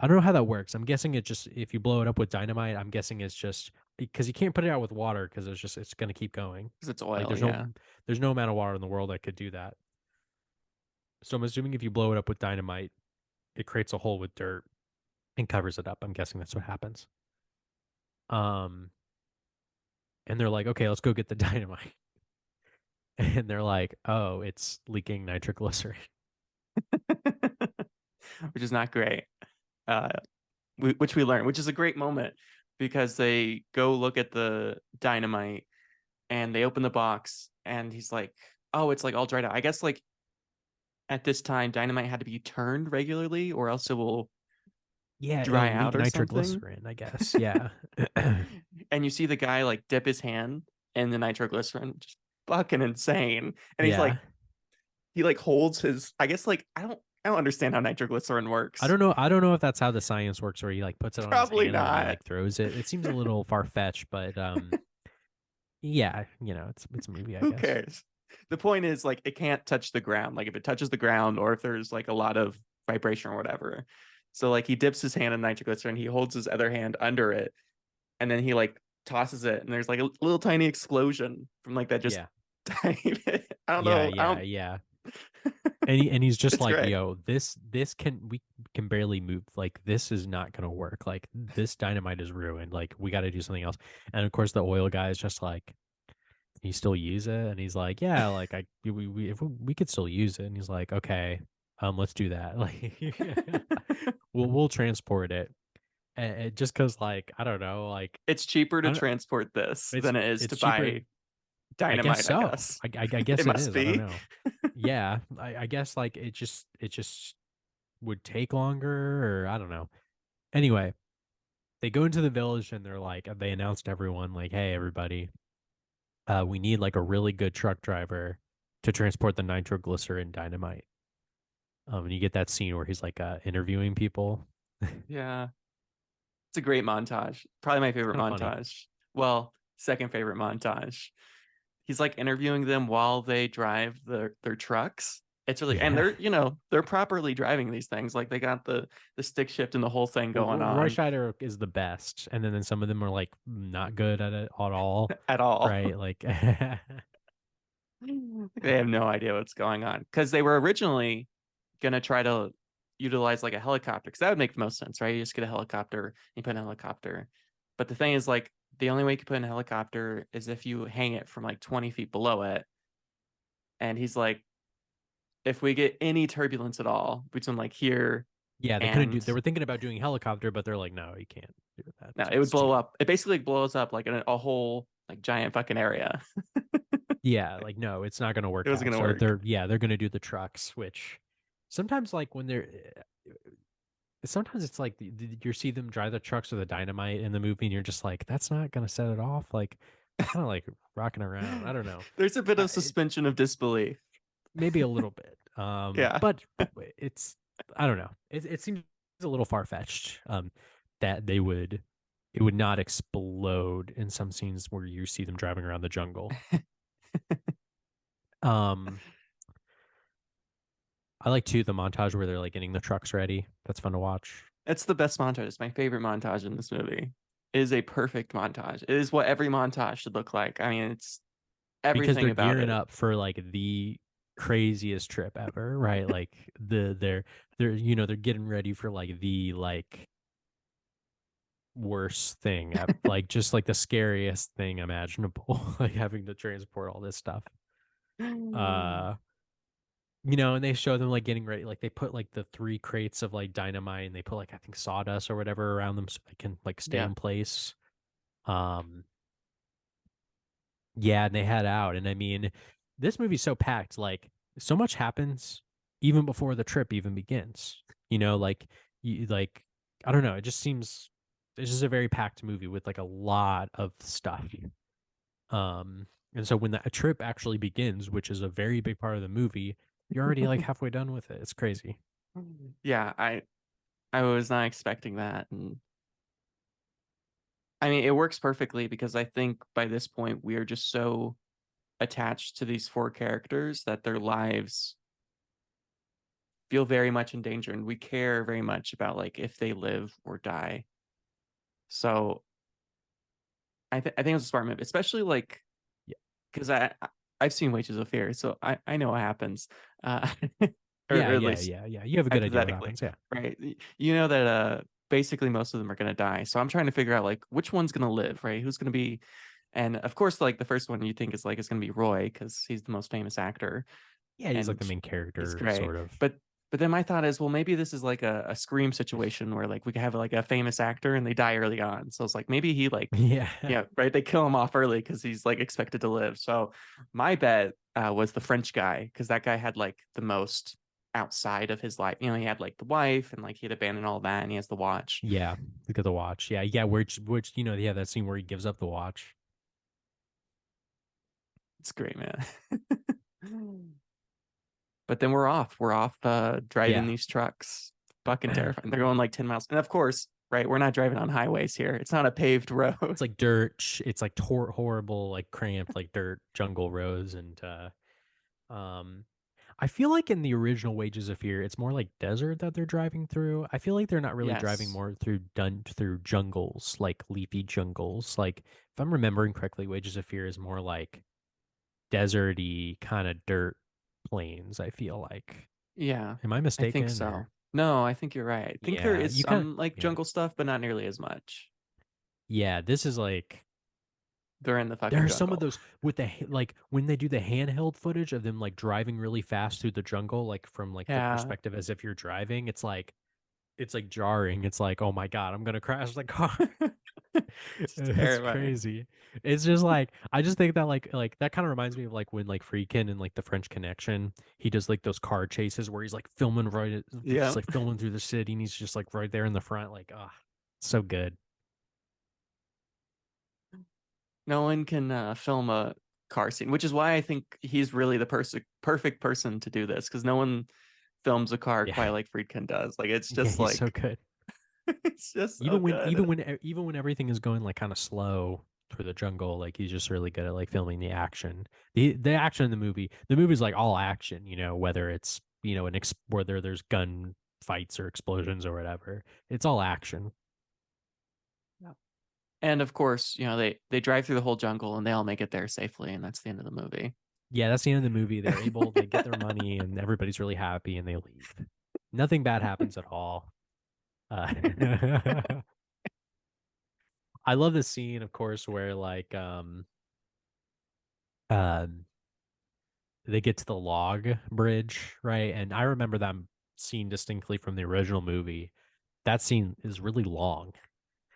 Speaker 2: I don't know how that works. I'm guessing it just if you blow it up with dynamite, I'm guessing it's just because you can't put it out with water because it's going to keep going.
Speaker 1: Because it's
Speaker 2: Like
Speaker 1: oil. Yeah.
Speaker 2: there's no amount of water in the world that could do that. So I'm assuming if you blow it up with dynamite, it creates a hole with dirt and covers it up. I'm guessing that's what happens. Um, and they're like, okay, let's go get the dynamite. And they're like, oh, it's leaking nitroglycerin.
Speaker 1: Which is not great. Uh, which we learn, which is a great moment because they go look at the dynamite and they open the box and he's like, "Oh, it's like all dried out." I guess like at this time, dynamite had to be turned regularly or else it will
Speaker 2: Yeah,
Speaker 1: dry
Speaker 2: it'll
Speaker 1: out
Speaker 2: leak
Speaker 1: or something.
Speaker 2: nitroglycerin, I guess. Yeah.
Speaker 1: And you see the guy like dip his hand in the nitroglycerin, just fucking insane. And he's
Speaker 2: Yeah.
Speaker 1: like, he like holds his. I guess like I don't understand how nitroglycerin
Speaker 2: I
Speaker 1: works.
Speaker 2: don't know. I don't know if that's how the science works, where he like puts it on his
Speaker 1: Probably
Speaker 2: hand and then he
Speaker 1: not.
Speaker 2: like throws it. It seems a little far fetched, but yeah, you know, it's a movie, I
Speaker 1: Who
Speaker 2: guess.
Speaker 1: cares? The point is like it can't touch the ground. Like if it touches the ground or if there's like a lot of vibration or whatever. So like he dips his hand in nitroglycerin, he holds his other hand under it, and then he like tosses it, and there's like a little tiny explosion from like that just
Speaker 2: Yeah.
Speaker 1: tiny bit. I don't
Speaker 2: Yeah,
Speaker 1: know. I
Speaker 2: yeah,
Speaker 1: don't.
Speaker 2: yeah. And he's just
Speaker 1: It's
Speaker 2: like,
Speaker 1: great.
Speaker 2: yo, this can we can barely move. Like this is not gonna work. Like this dynamite is ruined. Like we got to do something else. And of course, the oil guy is just like, you still use it, and he's like, yeah, like we if we could still use it. And he's like, okay, let's do that. Like we'll transport it. And just because like I don't know, like
Speaker 1: It's cheaper to
Speaker 2: I don't.
Speaker 1: transport this
Speaker 2: It's
Speaker 1: than it is to
Speaker 2: it's cheaper.
Speaker 1: buy
Speaker 2: I guess
Speaker 1: dynamite, I
Speaker 2: so.
Speaker 1: guess.
Speaker 2: I
Speaker 1: It
Speaker 2: guess it
Speaker 1: must
Speaker 2: is. I don't
Speaker 1: be.
Speaker 2: know. Yeah, I guess like it just would take longer, or I don't know. Anyway, they go into the village and they're like, they announced to everyone like, hey, everybody, we need like a really good truck driver to transport the nitroglycerin dynamite. And you get that scene where he's like interviewing people.
Speaker 1: Yeah. It's a great montage. Probably my
Speaker 2: It's
Speaker 1: favorite
Speaker 2: kind of funny.
Speaker 1: montage. Well, second favorite montage. He's like interviewing them while they drive their trucks. It's really, and
Speaker 2: Yeah.
Speaker 1: they're properly driving these things. Like they got the stick shift and the whole thing
Speaker 2: Well,
Speaker 1: going
Speaker 2: Roy
Speaker 1: on
Speaker 2: Scheider is the best, and then some of them are like not good at it at all,
Speaker 1: at all.
Speaker 2: right? Like,
Speaker 1: They have no idea what's going on because they were originally gonna try to utilize like a helicopter because that would make the most sense, right? You just get a helicopter, you put in a helicopter. But the thing is, like, the only way you can put in a helicopter is if you hang it from like 20 feet below it. And he's like, if we get any turbulence at all between like here
Speaker 2: yeah, they couldn't do.
Speaker 1: and
Speaker 2: They were thinking about doing helicopter, but they're like, no, you can't do that.
Speaker 1: no, it would
Speaker 2: It's
Speaker 1: blow
Speaker 2: too.
Speaker 1: up. It basically blows up like a whole like giant fucking area.
Speaker 2: Yeah, like no, it's not going to
Speaker 1: It
Speaker 2: work
Speaker 1: wasn't
Speaker 2: out.
Speaker 1: gonna
Speaker 2: So
Speaker 1: work.
Speaker 2: they're going to do the trucks, which sometimes like when they're sometimes it's like you see them drive the trucks with the dynamite in the movie, and you're just like, that's not going to set it off. Like it's kind of like rocking around. I don't know.
Speaker 1: There's a bit of
Speaker 2: It,
Speaker 1: suspension of disbelief.
Speaker 2: maybe a little bit.
Speaker 1: Yeah.
Speaker 2: But it's I don't know. It seems a little far fetched. That they would it would not explode in some scenes where you see them driving around the jungle. Um, I like too the montage where they're like getting the trucks ready. That's fun to watch
Speaker 1: It's the best montage. It's my favorite montage in this movie. It is a perfect montage. It is what every montage should look like. I mean, it's
Speaker 2: because
Speaker 1: everything
Speaker 2: they're
Speaker 1: about
Speaker 2: gearing
Speaker 1: it.
Speaker 2: up for like the craziest trip ever, right? Like they're they're getting ready for like the like worst thing, like just like the scariest thing imaginable, like having to transport all this stuff. Uh, and they show them like getting ready, like they put like the three crates of like dynamite and they put like I think sawdust or whatever around them so they can like stay
Speaker 1: Yeah.
Speaker 2: in place. Um, yeah, and they head out, and I mean, this movie's so packed, like so much happens even before the trip even begins. Like you like I don't know, it just seems this is a very packed movie with like a lot of stuff. And so when that trip actually begins, which is a very big part of the movie, you're already like halfway done with it. It's crazy.
Speaker 1: Yeah, I was not expecting that. And I mean, it works perfectly because I think by this point we are just so attached to these four characters that their lives feel very much in danger and we care very much about like if they live or die. So I think it was a smart move, especially like
Speaker 2: Yeah.
Speaker 1: because I've seen Wages of Fear, so I know what happens, uh,
Speaker 2: Yeah,
Speaker 1: or at
Speaker 2: yeah,
Speaker 1: least
Speaker 2: yeah, yeah. You have a good idea what
Speaker 1: hypothetically,
Speaker 2: happens. Yeah.
Speaker 1: right? You know that basically most of them are gonna die. So I'm trying to figure out like which one's gonna live, right? Who's gonna be, and of course, like the first one you think is like it's gonna be Roy because he's the most famous actor,
Speaker 2: Yeah, he's like the
Speaker 1: and
Speaker 2: main
Speaker 1: he's
Speaker 2: character,
Speaker 1: great.
Speaker 2: sort of.
Speaker 1: But then my thought is, well, maybe this is like a Scream situation where like we could have like a famous actor and they die early on. So it's like maybe he like,
Speaker 2: Yeah.
Speaker 1: yeah, right. They kill him off early because he's like expected to live. So my bet was the French guy because that guy had like the most outside of his life. He had like the wife and like he had abandoned all that and he has the watch.
Speaker 2: Yeah. Look at the watch. Yeah, yeah, which yeah, that scene where he gives up the watch.
Speaker 1: It's great, man. But then we're off. We're off driving
Speaker 2: Yeah.
Speaker 1: these trucks. Fucking terrifying. They're going like 10 miles. And of course, right, we're not driving on highways here. It's not a paved road.
Speaker 2: It's like dirt. It's like horrible, like cramped, like dirt jungle roads, and um, I feel like in the original Wages of Fear, it's more like desert that they're driving through. I feel like they're not really driving
Speaker 1: Yes.
Speaker 2: more through jungles, like leafy jungles. Like if I'm remembering correctly, Wages of Fear is more like deserty kind of dirt plains, I feel like.
Speaker 1: Yeah,
Speaker 2: Am I
Speaker 1: I think
Speaker 2: mistaken
Speaker 1: so.
Speaker 2: or
Speaker 1: No, I think you're right. I think there
Speaker 2: yeah,
Speaker 1: is
Speaker 2: you kind of
Speaker 1: some like
Speaker 2: yeah.
Speaker 1: jungle stuff, but not nearly as much.
Speaker 2: Yeah, this is like
Speaker 1: They're in the
Speaker 2: there
Speaker 1: fucking
Speaker 2: are some of
Speaker 1: jungle.
Speaker 2: those with like when they do the handheld footage of them like driving really fast through the jungle, like from like the
Speaker 1: Yeah,
Speaker 2: perspective as if you're driving, it's like jarring. It's like, oh my God, I'm gonna crash the car.
Speaker 1: it's
Speaker 2: It's
Speaker 1: terrifying.
Speaker 2: crazy. It's just like I just think that like that kind of reminds me of like when like Friedkin in like the French Connection, he does like those car chases where he's like filming
Speaker 1: Yeah,
Speaker 2: just like filming through the city and he's just like right there in the front, like ah, so good.
Speaker 1: no one can film a car scene, which is why I think he's really the perfect person to do this because no one films a car
Speaker 2: Yeah,
Speaker 1: quite like Friedkin does. Like it's
Speaker 2: yeah,
Speaker 1: just
Speaker 2: he's so
Speaker 1: like
Speaker 2: good.
Speaker 1: it's just so good.
Speaker 2: Even when everything is going like kind of slow through the jungle, like he's just really good at like filming the action. The action in the movie's like all action, you know, whether it's whether there's gun fights or explosions or whatever. It's all action.
Speaker 1: Yeah. And of course, they drive through the whole jungle and they all make it there safely, and that's the end of the movie.
Speaker 2: Yeah, that's the end of the movie. They get their money and everybody's really happy and they leave. Nothing bad happens at all. Uh, I love the scene, of course, where like um they get to the log bridge, right? And I remember that scene distinctly from the original movie. That scene is really long.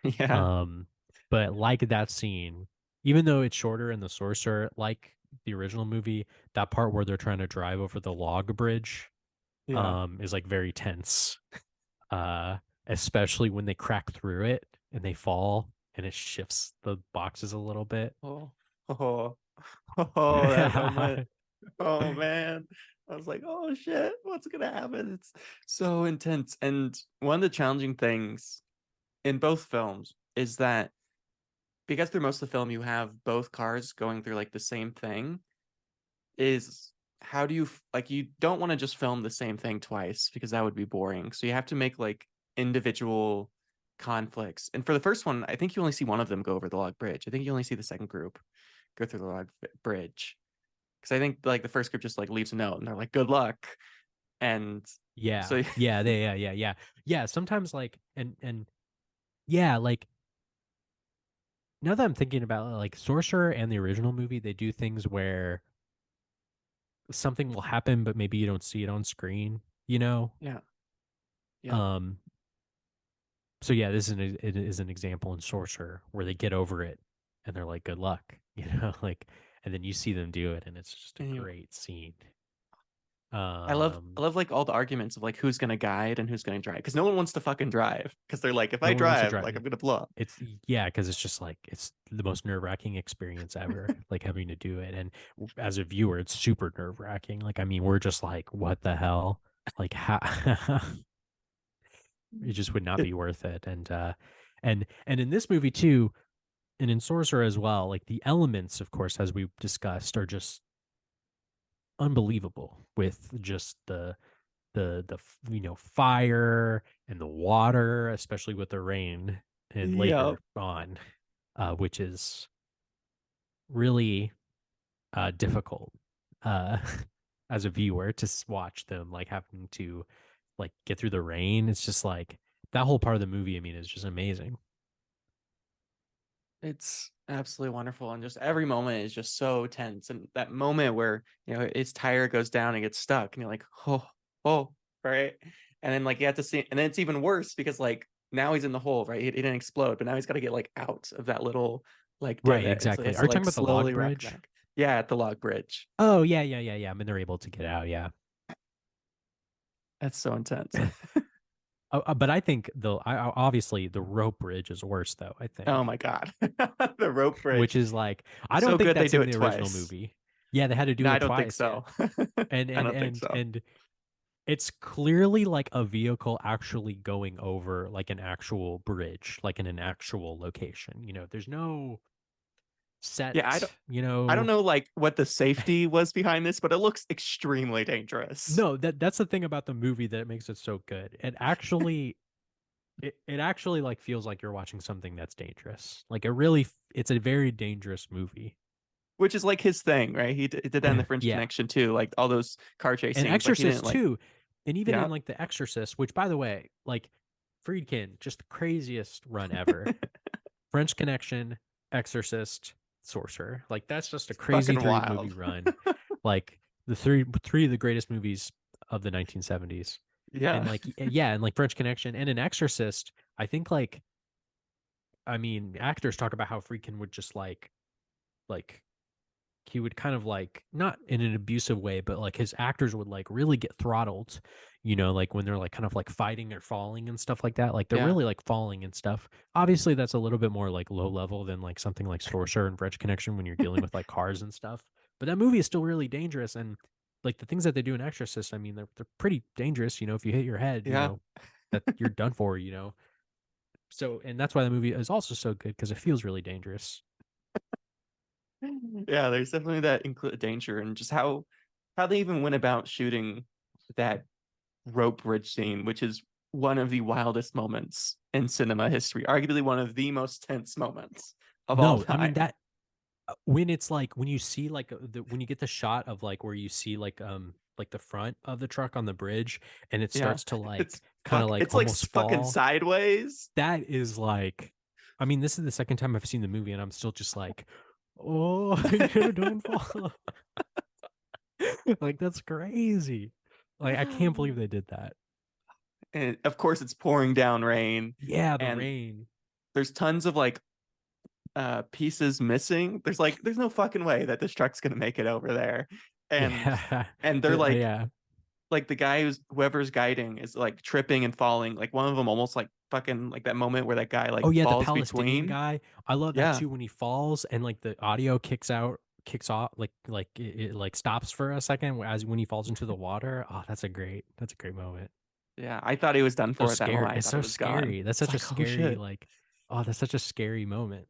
Speaker 1: Yeah,
Speaker 2: Um, but like that scene, even though it's shorter in the Sorcerer, like the original movie, that part where they're trying to drive over the log bridge,
Speaker 1: yeah.
Speaker 2: is like very tense. Uh, Especially when they crack through it and they fall and it shifts the boxes a little bit.
Speaker 1: Oh, oh, oh, that moment. Oh man. I was like, oh shit, what's gonna happen? It's so intense. And one of the challenging things in both films is that because through most of the film you have both cars going through like the same thing, is how do you like you don't want to just film the same thing twice because that would be boring. So you have to make like individual conflicts. And for the first one, I think you only see one of them go over the log bridge. I think you only see the second group go through the log bridge. Because I think like the first group just like leaves a note and they're like, good luck. And
Speaker 2: Yeah.
Speaker 1: so
Speaker 2: Yeah. Sometimes like and yeah, like now that I'm thinking about it, like Sorcerer and the original movie, they do things where something will happen, but maybe you don't see it on screen, you know?
Speaker 1: yeah, yeah.
Speaker 2: Um, so yeah, it is an example in Sorcerer where they get over it and they're like, good luck, you know, like, and then you see them do it and it's just a
Speaker 1: And
Speaker 2: great scene.
Speaker 1: I love like all the arguments of like who's gonna guide and who's gonna drive. Because no one wants to fucking drive. Because they're like, if I
Speaker 2: No one wants to
Speaker 1: drive,
Speaker 2: drive.
Speaker 1: like I'm gonna blow up.
Speaker 2: It's yeah, because it's just like it's the most nerve-wracking experience ever, like having to do it. And as a viewer, it's super nerve-wracking. Like, I mean, we're just like, what the hell? Like, how it just would not
Speaker 1: It,
Speaker 2: be worth it. And in this movie too, and in Sorcerer as well, like the elements, of course, as we've discussed, are just unbelievable with just fire and the water, especially with the rain and
Speaker 1: yeah,
Speaker 2: later on, which is really difficult uh, as a viewer to watch them like having to like get through the rain. It's just like that whole part of the movie. I mean, is just amazing.
Speaker 1: it's absolutely wonderful. And just every moment is just so tense. And that moment where, his tire goes down and gets stuck, and you're like, oh, right. And then like you have to see, and then it's even worse because like now he's in the hole, right? He didn't explode, but now he's got to get like out of that little like
Speaker 2: Right,
Speaker 1: divot. And so he
Speaker 2: exactly.
Speaker 1: has
Speaker 2: Are
Speaker 1: to
Speaker 2: you talking
Speaker 1: like
Speaker 2: about the log
Speaker 1: slowly rock
Speaker 2: bridge?
Speaker 1: back. Yeah, at the log bridge.
Speaker 2: Oh yeah. I mean, they're able to get out. Yeah.
Speaker 1: That's so intense.
Speaker 2: But I think obviously the rope bridge is worse though. I
Speaker 1: Oh
Speaker 2: think,
Speaker 1: my God. The rope
Speaker 2: which
Speaker 1: bridge.
Speaker 2: is like I don't
Speaker 1: So
Speaker 2: think
Speaker 1: good they
Speaker 2: that's
Speaker 1: do
Speaker 2: in
Speaker 1: it
Speaker 2: the original
Speaker 1: twice.
Speaker 2: movie. Yeah, they had to
Speaker 1: No,
Speaker 2: do
Speaker 1: I
Speaker 2: it
Speaker 1: don't think
Speaker 2: twice. Yeah,
Speaker 1: so. I don't think so.
Speaker 2: and it's clearly like a vehicle actually going over like an actual bridge, like in an actual location. You know, there's no
Speaker 1: Yeah,
Speaker 2: set,
Speaker 1: I don't know like what the safety was behind this, but it looks extremely dangerous.
Speaker 2: No, that's the thing about the movie that makes it so good. It actually like feels like you're watching something that's dangerous. Like it's a very dangerous movie.
Speaker 1: Which is like his thing, right? He did that in the French
Speaker 2: Yeah.
Speaker 1: Connection too, like all those car chase
Speaker 2: And
Speaker 1: scenes. Like he didn't
Speaker 2: Exorcist
Speaker 1: like,
Speaker 2: too. And even
Speaker 1: yeah,
Speaker 2: in like The Exorcist, which by the way, like Friedkin, just the craziest run ever. French Connection, Exorcist, Sorcerer. Like that's just a
Speaker 1: it's
Speaker 2: crazy
Speaker 1: fucking
Speaker 2: three
Speaker 1: wild.
Speaker 2: movie run. Like the three of the greatest movies of the 1970s. And
Speaker 1: Yeah,
Speaker 2: like yeah, and like French Connection and an Exorcist, I think like I mean, actors talk about how Friedkin would just like he would kind of like not in an abusive way, but like his actors would like really get throttled, like when they're like kind of like fighting or falling and stuff like that. Like they're
Speaker 1: yeah,
Speaker 2: really like falling and stuff. Obviously, that's a little bit more like low level than like something like Sorcerer and French Connection when you're dealing with like cars and stuff. But that movie is still really dangerous and like the things that they do in Exorcist, I mean, they're pretty dangerous. If you hit your head,
Speaker 1: yeah,
Speaker 2: that you're done for. So, and that's why the movie is also so good because it feels really dangerous.
Speaker 1: yeah. There's definitely that include danger and just how they even went about shooting that rope bridge scene, which is one of the wildest moments in cinema history, arguably one of the most tense moments of all
Speaker 2: No, I mean
Speaker 1: time.
Speaker 2: that when it's like when you see like when you get the shot of like where you see like the front of the truck on the bridge and it
Speaker 1: Yeah,
Speaker 2: starts to
Speaker 1: it's
Speaker 2: like kind of like
Speaker 1: it's like
Speaker 2: almost
Speaker 1: fucking
Speaker 2: fall.
Speaker 1: sideways.
Speaker 2: That is like, I mean, this is the second time I've seen the movie and I'm still just like, oh, don't fall. Like that's crazy. Like I can't believe they did that.
Speaker 1: And of course it's pouring down rain,
Speaker 2: Yeah, the
Speaker 1: and
Speaker 2: rain.
Speaker 1: there's tons of like pieces missing. There's no fucking way that this truck's gonna make it over there. And
Speaker 2: Yeah.
Speaker 1: and they're
Speaker 2: Yeah.
Speaker 1: like the guy whoever's guiding is like tripping and falling. Like one of them almost like fucking like that moment where that guy like
Speaker 2: Oh yeah, the
Speaker 1: falls
Speaker 2: Palestinian
Speaker 1: between.
Speaker 2: guy. I love that
Speaker 1: Yeah.
Speaker 2: too when he falls and like the audio kicks off, like it like stops for a second as when he falls into the water. Oh, that's a great moment.
Speaker 1: Yeah. I thought he was done
Speaker 2: So
Speaker 1: for at that
Speaker 2: scary.
Speaker 1: moment. I
Speaker 2: It's
Speaker 1: thought it
Speaker 2: so
Speaker 1: was gone.
Speaker 2: scary. That's
Speaker 1: It's
Speaker 2: such a
Speaker 1: like, oh
Speaker 2: scary
Speaker 1: shit.
Speaker 2: like. Oh, that's such a scary moment.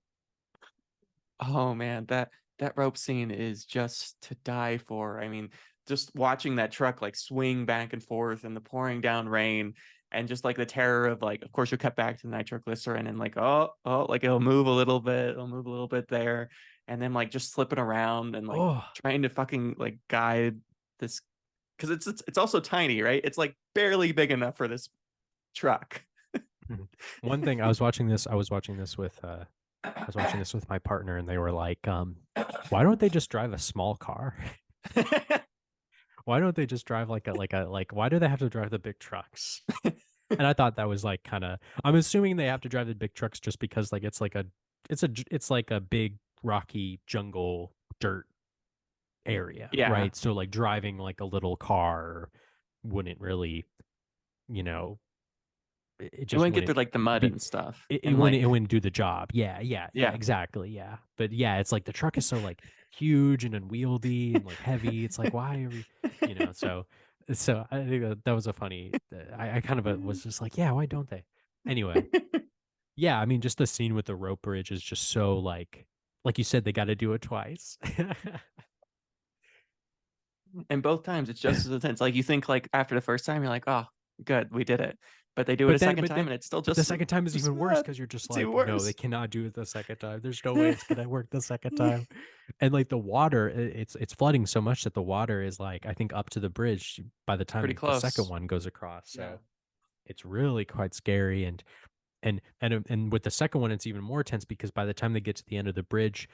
Speaker 1: Oh man, that rope scene is just to die for. I mean, just watching that truck like swing back and forth in the pouring down rain and just like the terror of like, of course, you'll cut back to the nitroglycerin and like, oh, like it'll move a little bit there, and then like just slipping around and like
Speaker 2: Oh,
Speaker 1: trying to fucking like guide this because it's also tiny, right? It's like barely big enough for this truck.
Speaker 2: one thing I was watching this with I was watching this with my partner and they were like, why don't they just drive a small car? Why don't they just drive like why do they have to drive the big trucks? And I thought that was like kind of I'm assuming they have to drive the big trucks just because like it's like a big rocky jungle dirt area,
Speaker 1: Yeah,
Speaker 2: right? So like driving like a little car wouldn't really, you know, it
Speaker 1: it
Speaker 2: just
Speaker 1: wouldn't get through
Speaker 2: wouldn't
Speaker 1: like the mud
Speaker 2: be
Speaker 1: and stuff,
Speaker 2: it
Speaker 1: and
Speaker 2: wouldn't
Speaker 1: like
Speaker 2: do the job. Yeah,
Speaker 1: yeah.
Speaker 2: exactly. Yeah. But yeah, it's like the truck is so like huge and unwieldy and like heavy. It's like why are we, so I think that was a funny I kind of was just like, yeah, why don't they? Anyway, yeah, I mean just the scene with the rope bridge is just so like you said they got to do it twice.
Speaker 1: And both times it's just as intense. Like you think like after the first time, you're like, oh, good, we did it. But they do it a
Speaker 2: But then,
Speaker 1: second
Speaker 2: but
Speaker 1: time
Speaker 2: then,
Speaker 1: and it's still
Speaker 2: but the second time is
Speaker 1: just
Speaker 2: even worse
Speaker 1: bad.
Speaker 2: because you're just
Speaker 1: It's even
Speaker 2: like, no, they
Speaker 1: worse.
Speaker 2: cannot do it the second time. There's no way it's gonna work the second time. And like the water, it's flooding so much that the water is like, I think up to the bridge by the
Speaker 1: Pretty
Speaker 2: time the second
Speaker 1: close.
Speaker 2: one goes across.
Speaker 1: Yeah.
Speaker 2: So it's really quite scary. And with the second one, it's even more tense because by the time they get to the end of the bridge,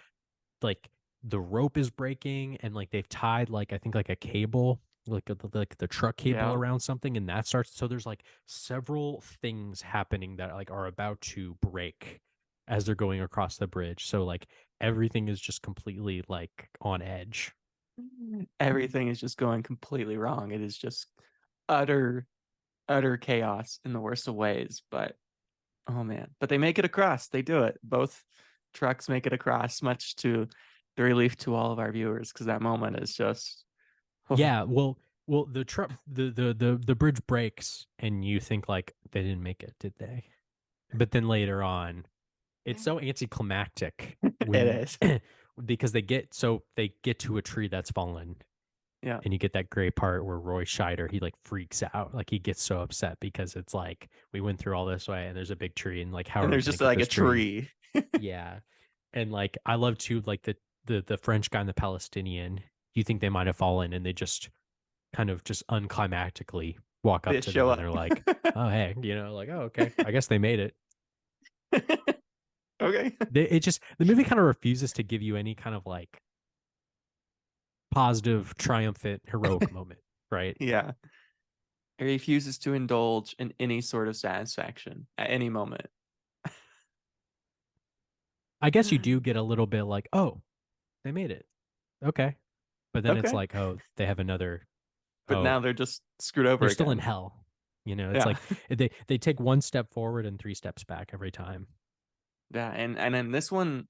Speaker 2: like the rope is breaking and like they've tied like I think like a cable like the truck cable
Speaker 1: Yeah.
Speaker 2: around something and that starts so there's like several things happening that like are about to break as they're going across the bridge so like everything is just completely like on edge.
Speaker 1: Everything is just going completely wrong. It is just utter, utter chaos in the worst of ways. But oh man. But they make it across. They do it. Both trucks make it across, much to the relief to all of our viewers, because that moment is just oh,
Speaker 2: Yeah, well the truck the bridge breaks and you think like they didn't make it, did they? But then later on it's so anticlimactic
Speaker 1: it
Speaker 2: when
Speaker 1: is.
Speaker 2: because they get to a tree that's fallen,
Speaker 1: Yeah.
Speaker 2: and you get that great part where Roy Scheider, he like freaks out, like he gets so upset because it's like we went through all this way and there's a big tree, and like how
Speaker 1: And
Speaker 2: are we
Speaker 1: there's
Speaker 2: gonna
Speaker 1: just
Speaker 2: get
Speaker 1: like a
Speaker 2: this tree?
Speaker 1: tree.
Speaker 2: Yeah, and like I love too, like the French guy and the Palestinian. You think they might have fallen, and they just kind of just unclimactically walk
Speaker 1: They
Speaker 2: up to
Speaker 1: show
Speaker 2: them, and
Speaker 1: up.
Speaker 2: they're like, "Oh hey," like, "Oh okay, I guess they made it."
Speaker 1: Okay.
Speaker 2: It just the movie kind of refuses to give you any kind of like positive, triumphant, heroic moment, right?
Speaker 1: Yeah. It refuses to indulge in any sort of satisfaction at any moment.
Speaker 2: I guess you do get a little bit like, "Oh, they made it." Okay. But then it's
Speaker 1: Okay.
Speaker 2: like, "Oh, they have another
Speaker 1: But
Speaker 2: oh,
Speaker 1: now they're just screwed over
Speaker 2: they're still in
Speaker 1: again.
Speaker 2: hell." It's
Speaker 1: Yeah.
Speaker 2: like they take one step forward and three steps back every time.
Speaker 1: Yeah. And in this one,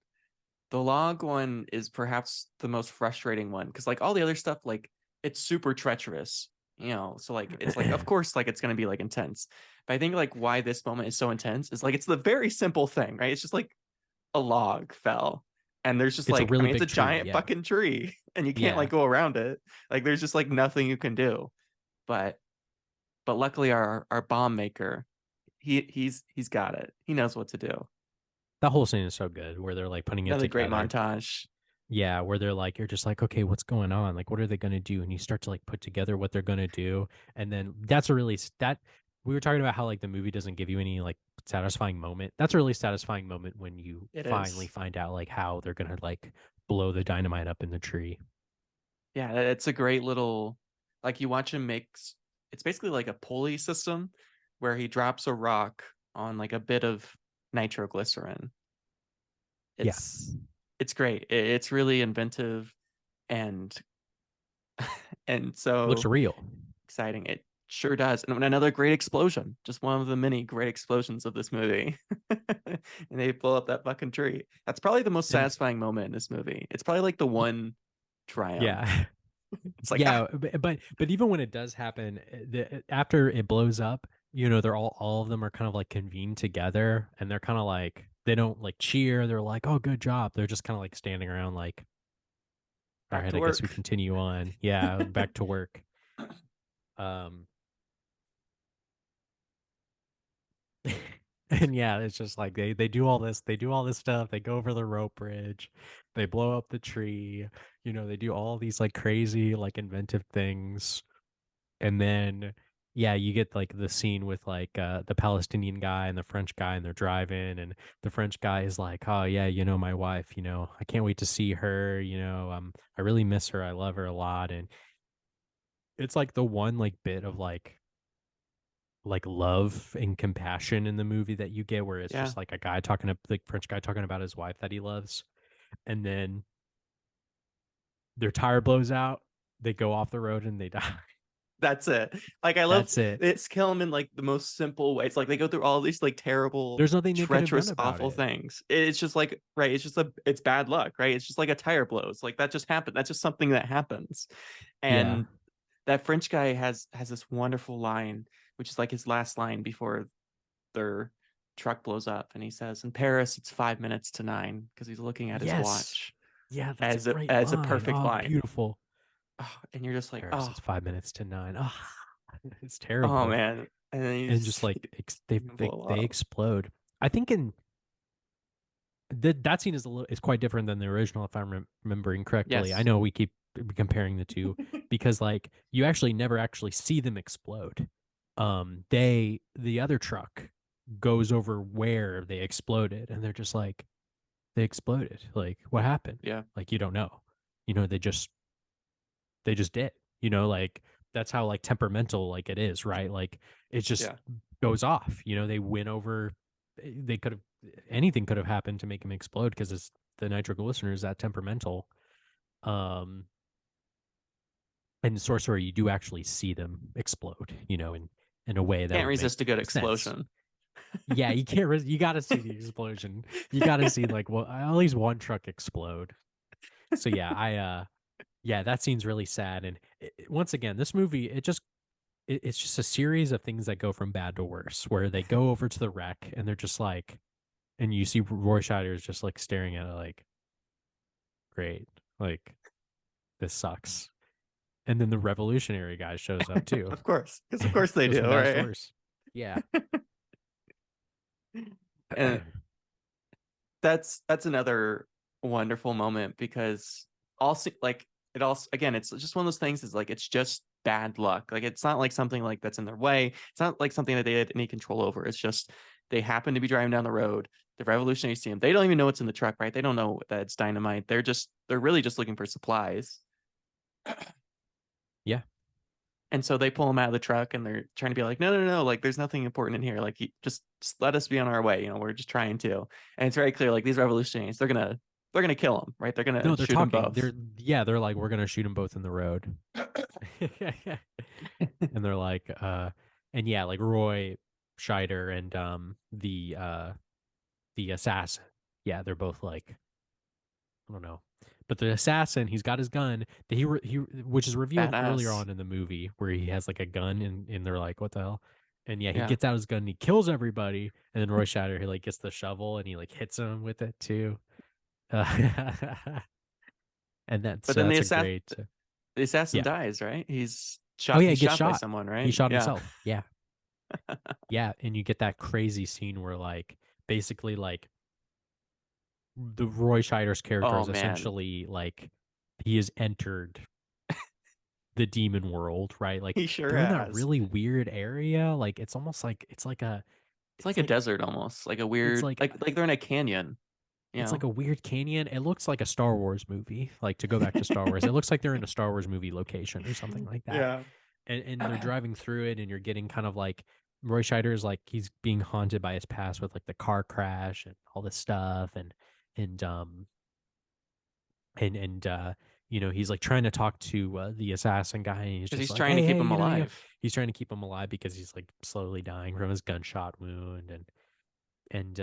Speaker 1: the log one is perhaps the most frustrating one because like all the other stuff, like it's super treacherous, so like it's like of course like it's gonna be like intense. But I think like why this moment is so intense is like it's the very simple thing, right? It's just like a log fell. And there's just
Speaker 2: It's a
Speaker 1: like, I
Speaker 2: really
Speaker 1: mean, it's a
Speaker 2: big tree.
Speaker 1: giant
Speaker 2: Yeah.
Speaker 1: fucking tree and you can't like
Speaker 2: Yeah.
Speaker 1: go around it. Like there's just like nothing you can do. But luckily our bomb maker, he's got it. He knows what to do.
Speaker 2: That whole scene is so good where they're like putting it
Speaker 1: Another great
Speaker 2: together.
Speaker 1: montage.
Speaker 2: Yeah, where they're like, you're just like, okay, what's going on? Like, what are they going to do? And you start to like put together what they're going to do. And then that's a really, that we were talking about how like the movie doesn't give you any like satisfying moment. That's a really satisfying moment when you
Speaker 1: It
Speaker 2: finally
Speaker 1: is.
Speaker 2: find out like how they're going to like blow the dynamite up in the tree.
Speaker 1: Yeah, it's a great little like you watch him make it's basically like a pulley system where he drops a rock on like a bit of nitroglycerin.
Speaker 2: Yeah,
Speaker 1: It's it's great. It's really inventive and
Speaker 2: looks
Speaker 1: so
Speaker 2: real.
Speaker 1: exciting. It sure does. And another great explosion. Just one of the many great explosions of this movie. And they blow up that fucking tree. That's probably the most
Speaker 2: And
Speaker 1: satisfying moment in this movie. It's probably like the one triumph.
Speaker 2: yeah,
Speaker 1: It's like, ah,
Speaker 2: yeah, but even when it does happen, after it blows up, they're all of them are kind of like convened together, and they're kind of like they don't like cheer. They're like, "Oh, good job." They're just kind of like standing around, like, "All
Speaker 1: back
Speaker 2: right,
Speaker 1: to
Speaker 2: I guess we
Speaker 1: work.
Speaker 2: continue on." Yeah, back to work. Um, and yeah, it's just like they do all this, they do all this stuff. They go over the rope bridge, they blow up the tree. They do all these like crazy, like inventive things. And then yeah, you get like the scene with like the Palestinian guy and the French guy, and they're driving, and the French guy is like, "Oh yeah, my wife, I can't wait to see her, I really miss her. I love her a lot." And it's like the one like bit of like love and compassion in the movie that you get, where it's
Speaker 1: Yeah,
Speaker 2: just like a guy talking to like French guy talking about his wife that he loves, and then their tire blows out, they go off the road and they die.
Speaker 1: that's it. Like I love
Speaker 2: That's it.
Speaker 1: it's kill him in like the most simple way. It's like they go through all these like terrible,
Speaker 2: There's nothing they could have done
Speaker 1: treacherous,
Speaker 2: about
Speaker 1: awful
Speaker 2: it.
Speaker 1: things. It's just like right. It's bad luck, right? It's just like a tire blows. Like that just happened. That's just something that happens.
Speaker 2: Yeah.
Speaker 1: And that French guy has this wonderful line, which is like his last line before their truck blows up, and he says, "In Paris, it's 5 minutes to 9," because he's looking at his
Speaker 2: Yes.
Speaker 1: watch
Speaker 2: Yeah, that's a
Speaker 1: as
Speaker 2: great
Speaker 1: a
Speaker 2: line.
Speaker 1: perfect
Speaker 2: Oh,
Speaker 1: line.
Speaker 2: beautiful.
Speaker 1: Oh, and you're just like,
Speaker 2: Paris,
Speaker 1: oh,
Speaker 2: it's 5 minutes to 9. Oh, it's
Speaker 1: oh
Speaker 2: terrible.
Speaker 1: man, and then
Speaker 2: And just like
Speaker 1: you blow
Speaker 2: they
Speaker 1: up.
Speaker 2: explode. I think in that scene is is quite different than the original, if I'm remembering correctly. I
Speaker 1: Yes,
Speaker 2: know we keep comparing the two because like you actually never actually see them explode. The other truck goes over where they exploded, and they're just like, they exploded. Like, what happened?
Speaker 1: yeah,
Speaker 2: Like, you don't know. They just did. Like that's how like temperamental like it is, right? Like it just
Speaker 1: yeah.
Speaker 2: goes off. They went over. They could have anything could have happened to make him explode because it's the nitroglycerin is that temperamental. Um, and Sorcerer, you do actually see them explode. In a way that
Speaker 1: Can't
Speaker 2: would make
Speaker 1: resist a good
Speaker 2: sense.
Speaker 1: explosion.
Speaker 2: Yeah, you can't. You got to see the explosion. You got to see like well, at least one truck explode. So yeah, yeah, that scene's really sad. And once again, this movie it's just a series of things that go from bad to worse. Where they go over to the wreck and they're just like, and you see Roy Scheider is just like staring at it, like, great. Like, this sucks. And then the revolutionary guy shows up too.
Speaker 1: Of course, because of course they
Speaker 2: Goes
Speaker 1: do,
Speaker 2: from bad to
Speaker 1: right?
Speaker 2: worse. Yeah.
Speaker 1: And that's another wonderful moment because also like it also again it's just one of those things is like it's just bad luck. Like it's not like something like that's in their way. It's not like something that they had any control over. It's just they happen to be driving down the road. The revolutionaries see them. They don't even know what's in the truck, right? They don't know that it's dynamite. They're really just looking for supplies.
Speaker 2: Yeah.
Speaker 1: And so they pull him out of the truck and they're trying to be like, no, no, no, like there's nothing important in here. Like just let us be on our way. We're just trying to. And it's very clear, like these revolutionaries, they're gonna kill him, right? They're gonna
Speaker 2: No, they're
Speaker 1: shoot them
Speaker 2: talking.
Speaker 1: both.
Speaker 2: They're like, we're gonna shoot them both in the road. And they're like, and yeah, like Roy Scheider and the assassin. Yeah, they're both like, I don't know. But the assassin, he's got his gun that he which is revealed earlier
Speaker 1: Badass.
Speaker 2: on in the movie where he has like a gun and they're like, what the hell? And yeah, he
Speaker 1: Yeah.
Speaker 2: gets out his gun and he kills everybody. And then Roy Shatter, he like gets the shovel and he like hits him with it too. Uh, and
Speaker 1: But then
Speaker 2: that's a great
Speaker 1: the assassin
Speaker 2: yeah.
Speaker 1: dies, right? He's
Speaker 2: Oh
Speaker 1: shot
Speaker 2: yeah, he
Speaker 1: he's
Speaker 2: gets
Speaker 1: shot by
Speaker 2: shot.
Speaker 1: someone,
Speaker 2: He
Speaker 1: right?
Speaker 2: shot
Speaker 1: Yeah.
Speaker 2: himself. Yeah. Yeah, and you get that crazy scene where like basically like the Roy Scheider's character
Speaker 1: Oh
Speaker 2: is
Speaker 1: man.
Speaker 2: essentially like he has entered the demon world, right? Like
Speaker 1: He sure
Speaker 2: they're in that
Speaker 1: has.
Speaker 2: really weird area. Like it's almost like
Speaker 1: It's
Speaker 2: it's
Speaker 1: like a
Speaker 2: like
Speaker 1: desert almost. Like a
Speaker 2: it's
Speaker 1: weird
Speaker 2: like
Speaker 1: like they're in a canyon, you
Speaker 2: it's like
Speaker 1: know?
Speaker 2: a weird canyon. It looks like a Star Wars movie. Like to go back to Star Wars, it looks like they're in a Star Wars movie location or something like that.
Speaker 1: Yeah.
Speaker 2: And they're driving through it, and you're getting kind of like Roy Scheider is like he's being haunted by his past with like the car crash and all this stuff, and and he's like trying to talk to the assassin guy, and he's
Speaker 1: Because
Speaker 2: just
Speaker 1: he's
Speaker 2: like,
Speaker 1: trying to
Speaker 2: hey,
Speaker 1: keep
Speaker 2: hey,
Speaker 1: him alive.
Speaker 2: he's trying to keep him alive because he's like slowly dying from his gunshot wound, and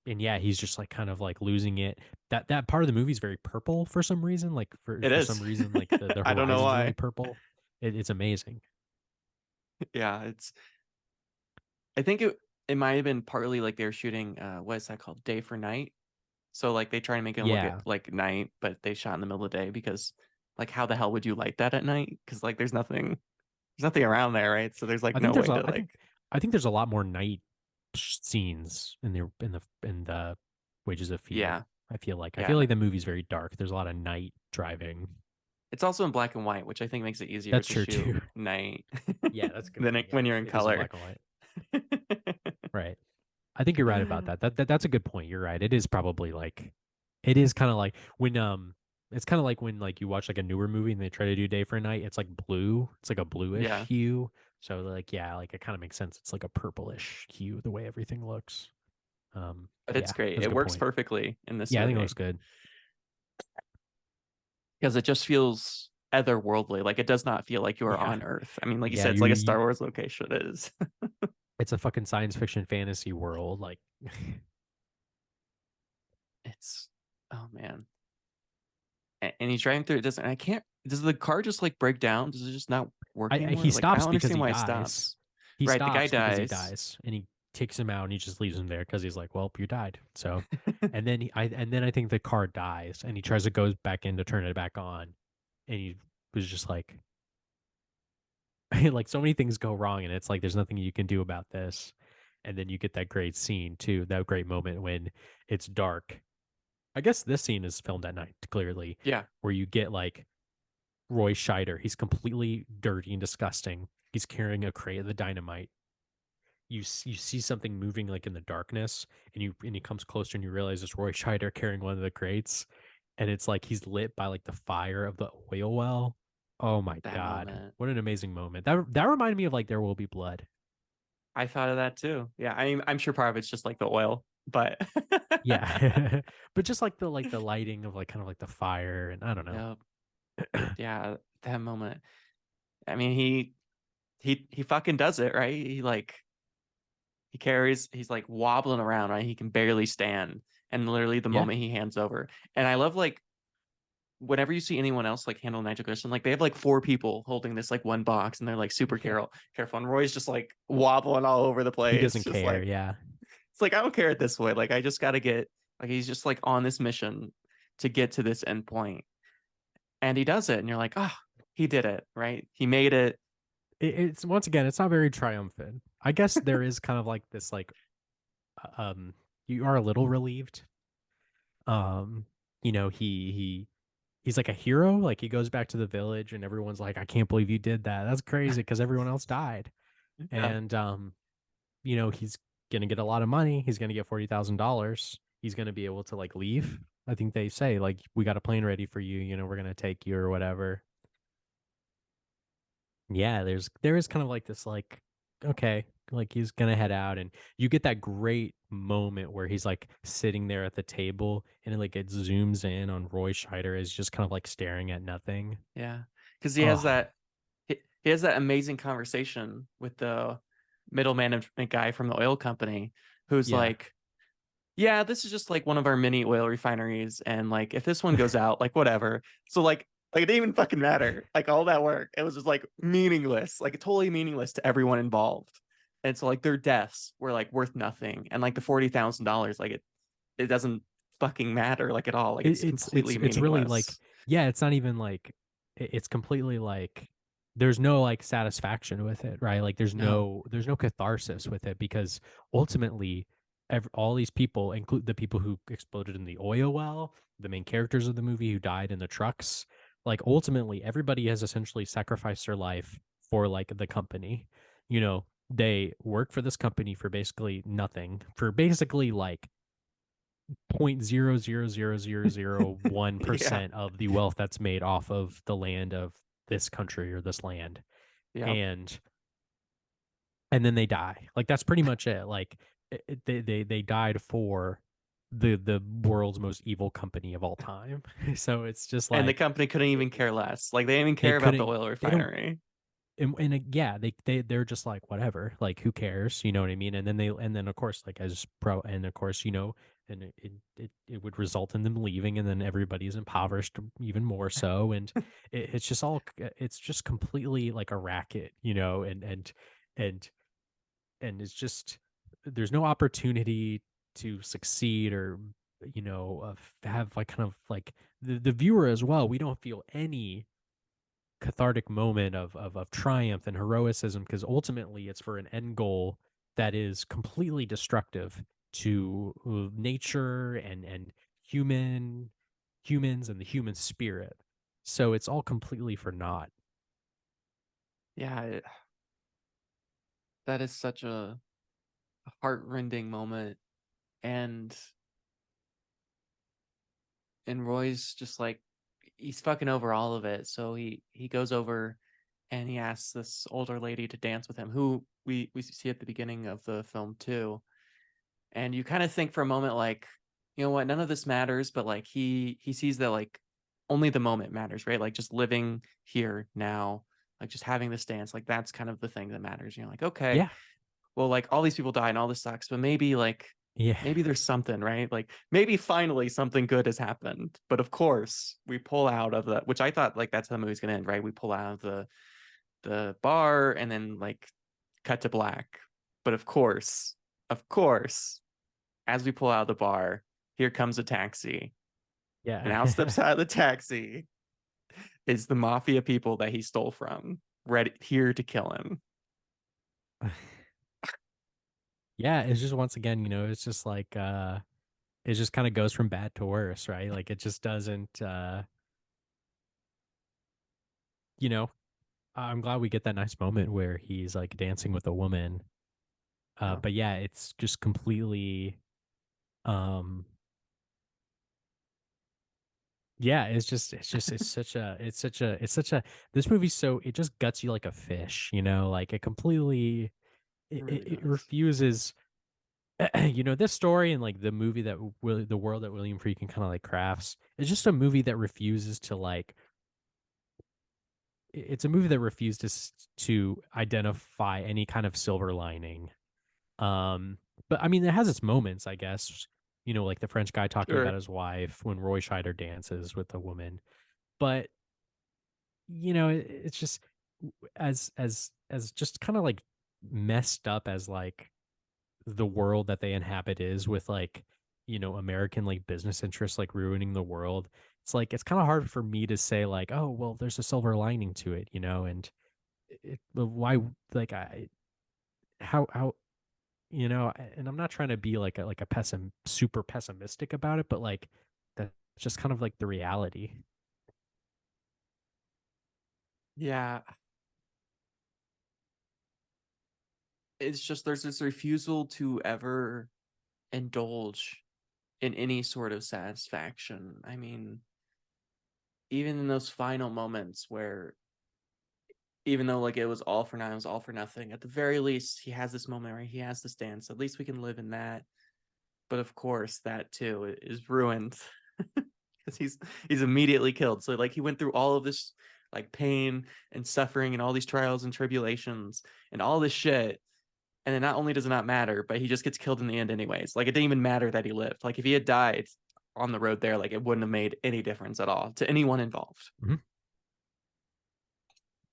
Speaker 2: and yeah, he's just like kind of like losing it. That part of the movie is very purple for some reason. Like
Speaker 1: It
Speaker 2: for some
Speaker 1: is.
Speaker 2: reason, like the
Speaker 1: I don't know
Speaker 2: horizon's really
Speaker 1: why.
Speaker 2: purple. It's amazing.
Speaker 1: Yeah, I think it might have been partly like they were shooting what is that called? Day for night. So like they try to make it look at
Speaker 2: Yeah,
Speaker 1: like night, but they shot in the middle of the day because like how the hell would you light that at night? Because like there's nothing around there, right? So there's like
Speaker 2: I think
Speaker 1: no
Speaker 2: there's
Speaker 1: way
Speaker 2: a
Speaker 1: to like
Speaker 2: I think there's a lot more night scenes in the Wages of Fear.
Speaker 1: yeah,
Speaker 2: I
Speaker 1: yeah.
Speaker 2: feel like
Speaker 1: No.
Speaker 2: the movie's very dark. There's a lot of night driving.
Speaker 1: It's also in black and white, which I think makes it easier
Speaker 2: That's
Speaker 1: to
Speaker 2: true
Speaker 1: shoot
Speaker 2: too.
Speaker 1: night
Speaker 2: Yeah, that's a good
Speaker 1: than
Speaker 2: point. Yeah,
Speaker 1: when you're in
Speaker 2: it is in
Speaker 1: color.
Speaker 2: black and white. Right. I think you're right about that. That's a good point. You're right. It is probably like it is kind of like when it's kind of like when like you watch like a newer movie and they try to do day for night, it's like blue. It's like a bluish
Speaker 1: Yeah,
Speaker 2: hue. So like yeah, like it kind of makes sense. It's like a purplish hue the way everything looks.
Speaker 1: but it's
Speaker 2: Yeah,
Speaker 1: great.
Speaker 2: that's a
Speaker 1: It
Speaker 2: good
Speaker 1: works
Speaker 2: point.
Speaker 1: perfectly in this
Speaker 2: Yeah, I think it looks
Speaker 1: movie
Speaker 2: good.
Speaker 1: because it just feels otherworldly. Like it does not feel like you are
Speaker 2: Yeah.
Speaker 1: on Earth. I mean, like you
Speaker 2: Yeah,
Speaker 1: said, it's like a Star Wars location. It is.
Speaker 2: it's a fucking science fiction fantasy world. Like
Speaker 1: It's oh man. And he's driving through it. Doesn't I can't. Does the car just like break down? Does it just not work
Speaker 2: he
Speaker 1: anymore? Like I
Speaker 2: stops
Speaker 1: don't
Speaker 2: because
Speaker 1: understand
Speaker 2: he
Speaker 1: why it
Speaker 2: dies.
Speaker 1: stops.
Speaker 2: He
Speaker 1: Right, the guy
Speaker 2: stops because he
Speaker 1: dies.
Speaker 2: dies, and he takes him out, and he just leaves him there because he's like, "Well, you died." So, and then I think the car dies, and he tries to go back in to turn it back on, and he was just like, like so many things go wrong, and it's like there's nothing you can do about this. And then you get that great scene too, that great moment when it's dark. I guess this scene is filmed at night, clearly,
Speaker 1: Yeah,
Speaker 2: where you get like Roy Scheider. He's completely dirty and disgusting. He's carrying a crate of the dynamite. You see something moving like in the darkness, and he comes closer, and you realize it's Roy Scheider carrying one of the crates, and it's like he's lit by like the fire of the oil well. Oh my
Speaker 1: that
Speaker 2: god,
Speaker 1: moment.
Speaker 2: what an amazing moment! That reminded me of like There Will Be Blood.
Speaker 1: I thought of that too. Yeah, I'm sure part of it's just like the oil, but
Speaker 2: Yeah, but just like the lighting of like kind of like the fire, and I don't know.
Speaker 1: yeah, yeah, that moment. I mean, he fucking does it, right? He's like wobbling around, right? He can barely stand. And literally the
Speaker 2: Yeah,
Speaker 1: moment he hands over. And I love like whenever you see anyone else like handle nitroglycerin, like they have like four people holding this like one box and they're like super
Speaker 2: yeah.
Speaker 1: careful. And Roy's just like wobbling all over the
Speaker 2: He
Speaker 1: place.
Speaker 2: doesn't
Speaker 1: Just
Speaker 2: care.
Speaker 1: like
Speaker 2: Yeah,
Speaker 1: it's like I don't care at this way. Like I just gotta get like he's just like on this mission to get to this end point. And he does it, and you're like, oh, he did it, right? He made it.
Speaker 2: It's once again, it's not very triumphant. I guess there is kind of like this, like, you are a little relieved. Um, he's like a hero. Like he goes back to the village, and everyone's like, "I can't believe you did that. That's crazy," because everyone else died.
Speaker 1: Yeah,
Speaker 2: And he's gonna get a lot of money. He's gonna get $40,000. He's gonna be able to like leave. I think they say like, "We got a plane ready for you. We're gonna take you or whatever." Yeah, there is kind of like this, like, okay, like he's gonna head out, and you get that great moment where he's like sitting there at the table, and it zooms in on Roy Scheider as just kind of like staring at nothing.
Speaker 1: yeah, because
Speaker 2: Oh
Speaker 1: he has that amazing conversation with the middle management guy from the oil company, who's
Speaker 2: yeah.
Speaker 1: like, yeah, this is just like one of our mini oil refineries, and like if this one goes out, like whatever. So like it didn't even fucking matter. Like all that work, it was just like meaningless, like totally meaningless to everyone involved. And so like their deaths were like worth nothing, and like the $40,000, like it doesn't fucking matter like at all. Like
Speaker 2: It,
Speaker 1: it's
Speaker 2: it's it's
Speaker 1: completely
Speaker 2: it's really like,
Speaker 1: meaningless.
Speaker 2: yeah, it's not even like, it's completely like, there's no like satisfaction with it, right? Like
Speaker 1: No,
Speaker 2: there's no catharsis with it, because ultimately all these people, include the people who exploded in the oil well, the main characters of the movie who died in the trucks, like ultimately everybody has essentially sacrificed their life for like the company. They work for this company for basically nothing, for basically like 0.0000001
Speaker 1: yeah,
Speaker 2: percent of the wealth that's made off of the land of this country or this land.
Speaker 1: yeah.
Speaker 2: And and then they die. Like that's pretty much it. Like they died for the world's most evil company of all time. So it's just
Speaker 1: And the
Speaker 2: like,
Speaker 1: company couldn't even care less. Like they didn't even
Speaker 2: they
Speaker 1: care about the
Speaker 2: couldn't
Speaker 1: oil
Speaker 2: they don't
Speaker 1: refinery.
Speaker 2: yeah, they're just like, whatever, like who cares, you know what I mean? And then of course, like, as pro, and of course, and it would result in them leaving, and then everybody's impoverished even more so. And it's just completely like a racket, and it's just, there's no opportunity to succeed, or have like kind of like the viewer as well. We don't feel any cathartic moment of triumph and heroicism, because ultimately it's for an end goal that is completely destructive to nature and humans and the human spirit. So it's all completely for naught.
Speaker 1: Yeah, that is such a heartrending moment. And Roy's just like he's fucking over all of it. So he goes over and he asks this older lady to dance with him, who we see at the beginning of the film too. And you kind of think for a moment like, you know what, none of this matters, but like he sees that like only the moment matters, right? Like just living here now, like just having this dance, like that's kind of the thing that matters. And you're like, okay,
Speaker 2: Yeah.
Speaker 1: well, like all these people die and all this sucks, but
Speaker 2: Yeah.
Speaker 1: maybe there's something, right? Like maybe finally something good has happened. But of course, we pull out of the, which I thought like that's how the movie's gonna end, right? We pull out of the bar and then like cut to black. But of course, as we pull out of the bar, here comes a taxi. And out
Speaker 2: Yeah.
Speaker 1: steps out of the taxi is the mafia people that he stole from, ready here to kill him.
Speaker 2: Yeah, it's just, once again, it's just like, it just kind of goes from bad to worse, right? Like it just doesn't, you know, I'm glad we get that nice moment where he's like dancing with a woman.
Speaker 1: Yeah,
Speaker 2: But yeah, it's just completely, um, yeah, it's such a, this movie. So it just guts you like a fish, like it completely,
Speaker 1: it
Speaker 2: it,
Speaker 1: really
Speaker 2: it it
Speaker 1: does.
Speaker 2: refuses, this story, and like the movie that the world that William Friedkin kind of like crafts, is just a movie that refuses to like, it's a movie that refuses to identify any kind of silver lining. But I mean, it has its moments, I guess. Like the French guy talking about
Speaker 1: Sure.
Speaker 2: his wife when Roy Scheider dances with a woman. But it's just, as just kind of like messed up as like the world that they inhabit is, with like American like business interests like ruining the world. It's like it's kind of hard for me to say like, oh, well, there's a silver lining to it, and why like I how and I'm not trying to be like a super pessimistic about it, but like that's just kind of like the reality.
Speaker 1: Yeah, it's just there's this refusal to ever indulge in any sort of satisfaction. I mean, even in those final moments where, even though like it was all for now, it was all for nothing, at the very least, he has this moment where he has this dance. At least we can live in that. But of course, that too is ruined because he's immediately killed. So like he went through all of this like pain and suffering and all these trials and tribulations and all this shit. And then not only does it not matter, but he just gets killed in the end anyways. Like it didn't even matter that he lived. Like if he had died on the road there, like it wouldn't have made any difference at all to anyone involved.
Speaker 2: Mhm.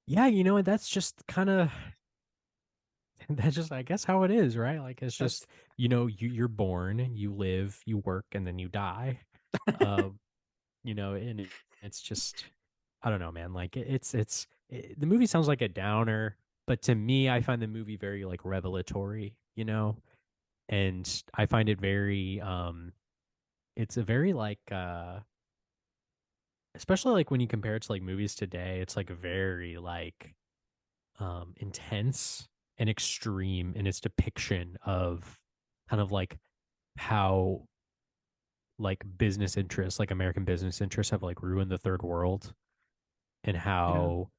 Speaker 2: Yeah, that's just kind of that's just I guess how it is, right? Like it's
Speaker 1: That's
Speaker 2: just you're born, you live, you work, and then you die. Uh, and it's just I don't know, man. Like the movie sounds like a downer, but to me, I find the movie very like revelatory, and I find it very it's a very like especially like when you compare it to like movies today, it's like very like intense and extreme in its depiction of kind of like how like business interests, like American business interests have like ruined the third world and
Speaker 1: yeah,
Speaker 2: how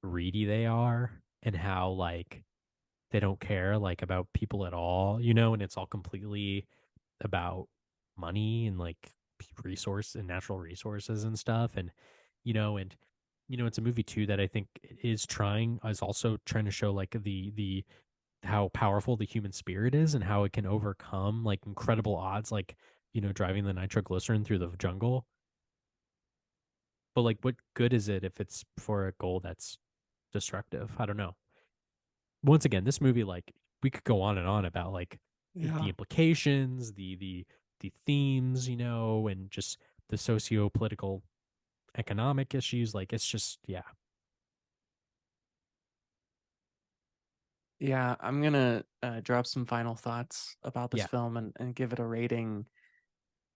Speaker 2: greedy they are and how like they don't care like about people at all, and it's all completely about money and like resource and natural resources and stuff. And it's a movie too that I think is also trying to show like the how powerful the human spirit is and how it can overcome like incredible odds, like driving the nitroglycerin through the jungle. But like what good is it if it's for a goal that's destructive? I don't know. Once again, this movie, like, we could go on and on about like the
Speaker 1: yeah,
Speaker 2: implications, the themes, and just the socio-political economic issues. Like it's just yeah.
Speaker 1: yeah. I'm gonna drop some final thoughts about this
Speaker 2: Yeah.
Speaker 1: film and give it a rating,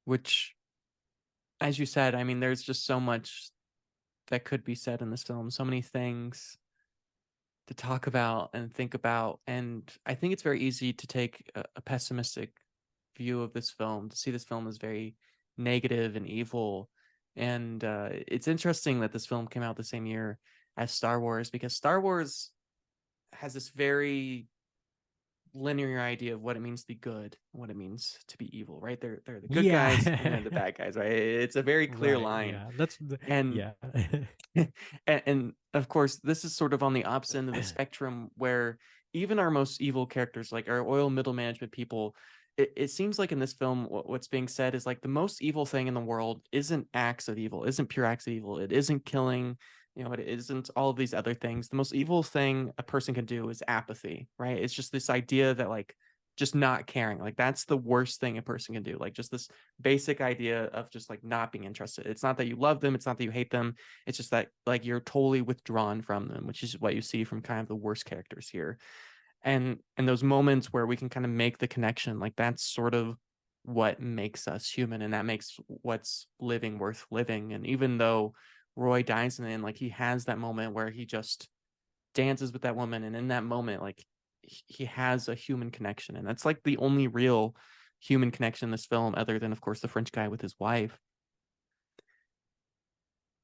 Speaker 1: which, as you said, I mean, there's just so much that could be said in this film, so many things to talk about and think about. And I think it's very easy to take a pessimistic view of this film, to see this film as very negative and evil. And it's interesting that this film came out the same year as Star Wars, because Star Wars has this very linear idea of what it means to be good and what it means to be evil, right? They're the good guys and they're the
Speaker 2: Yeah.
Speaker 1: bad guys, right? It's a very clear
Speaker 2: Right.
Speaker 1: line.
Speaker 2: Yeah.
Speaker 1: And
Speaker 2: Yeah.
Speaker 1: and of course, this is sort of on the opposite end of the spectrum, where even our most evil characters, like our oil middle management people, it seems like in this film, what's being said is like the most evil thing in the world isn't acts of evil, isn't pure acts of evil, it isn't killing, it isn't all of these other things. The most evil thing a person can do is apathy, right? It's just this idea that like just not caring, like that's the worst thing a person can do, like just this basic idea of just like not being interested. It's not that you love them, it's not that you hate them, it's just that like you're totally withdrawn from them, which is what you see from kind of the worst characters here. And those moments where we can kind of make the connection, like that's sort of what makes us human, and that makes what's living worth living. And even though Roy dies in the end, like he has that moment where he just dances with that woman, and in that moment, like he has a human connection, and that's like the only real human connection in this film, other than of course the French guy with his wife.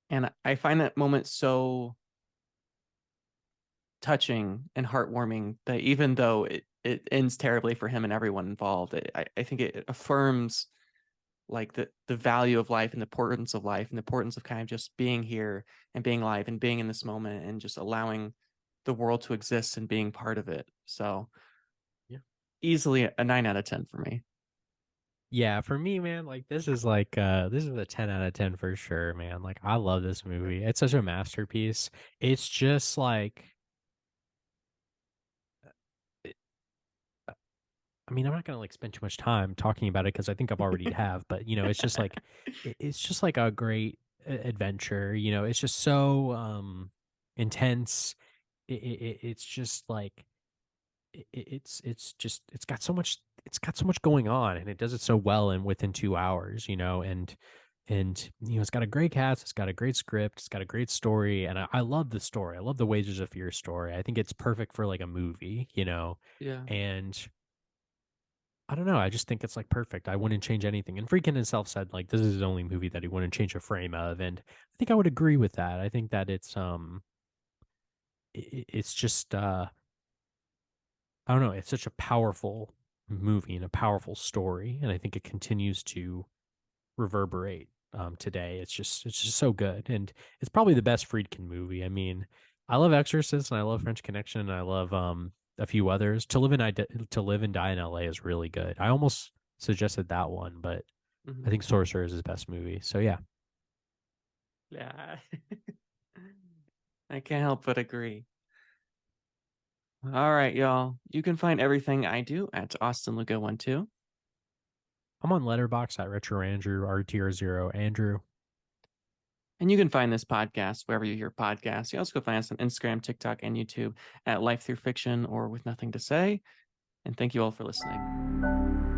Speaker 1: And I find that moment so touching and heartwarming that even though it ends terribly for him and everyone involved, I think it affirms like the value of life and the importance of life and the importance of kind of just being here and being alive and being in this moment and just allowing the world to exist and being part of it. So
Speaker 2: Yeah.
Speaker 1: easily a 9 out of 10 for me.
Speaker 2: Yeah, for me, man, like this is a 10 out of 10 for sure, man. Like I love this movie. It's such a masterpiece. It's just like I mean, I'm not gonna like spend too much time talking about it because I think I've already have, but it's just like it's just like a great adventure. It's just so intense. It's just like it's got so much going on, and it does it so well and within 2 hours. It's got a great cast, it's got a great script, it's got a great story, and I love the story. I love the Wages of Fear story. I think it's perfect for like a movie.
Speaker 1: Yeah.
Speaker 2: And I don't know. I just think it's like perfect. I wouldn't change anything. And Freakin himself said like this is his only movie that he wouldn't change a frame of, and I think I would agree with that. I think that it's just I don't know. It's such a powerful movie and a powerful story, and I think it continues to reverberate today. It's just so good, and it's probably the best Friedkin movie. I mean, I love Exorcist and I love French Connection and I love a few others. To Live and Die in L.A. is really good. I almost suggested that one, but I
Speaker 1: Mhm.
Speaker 2: think Sorcerer is his best movie. So yeah,
Speaker 1: Yeah. I can't help but agree. All right, y'all. You can find everything I do at Austin Luca 12.
Speaker 2: I'm on Letterbox at Retro Andrew RTR0 Andrew.
Speaker 1: And you can find this podcast wherever you hear podcasts. You also go find us on Instagram, TikTok, and YouTube at Life Through Fiction or With Nothing to Say. And thank you all for listening.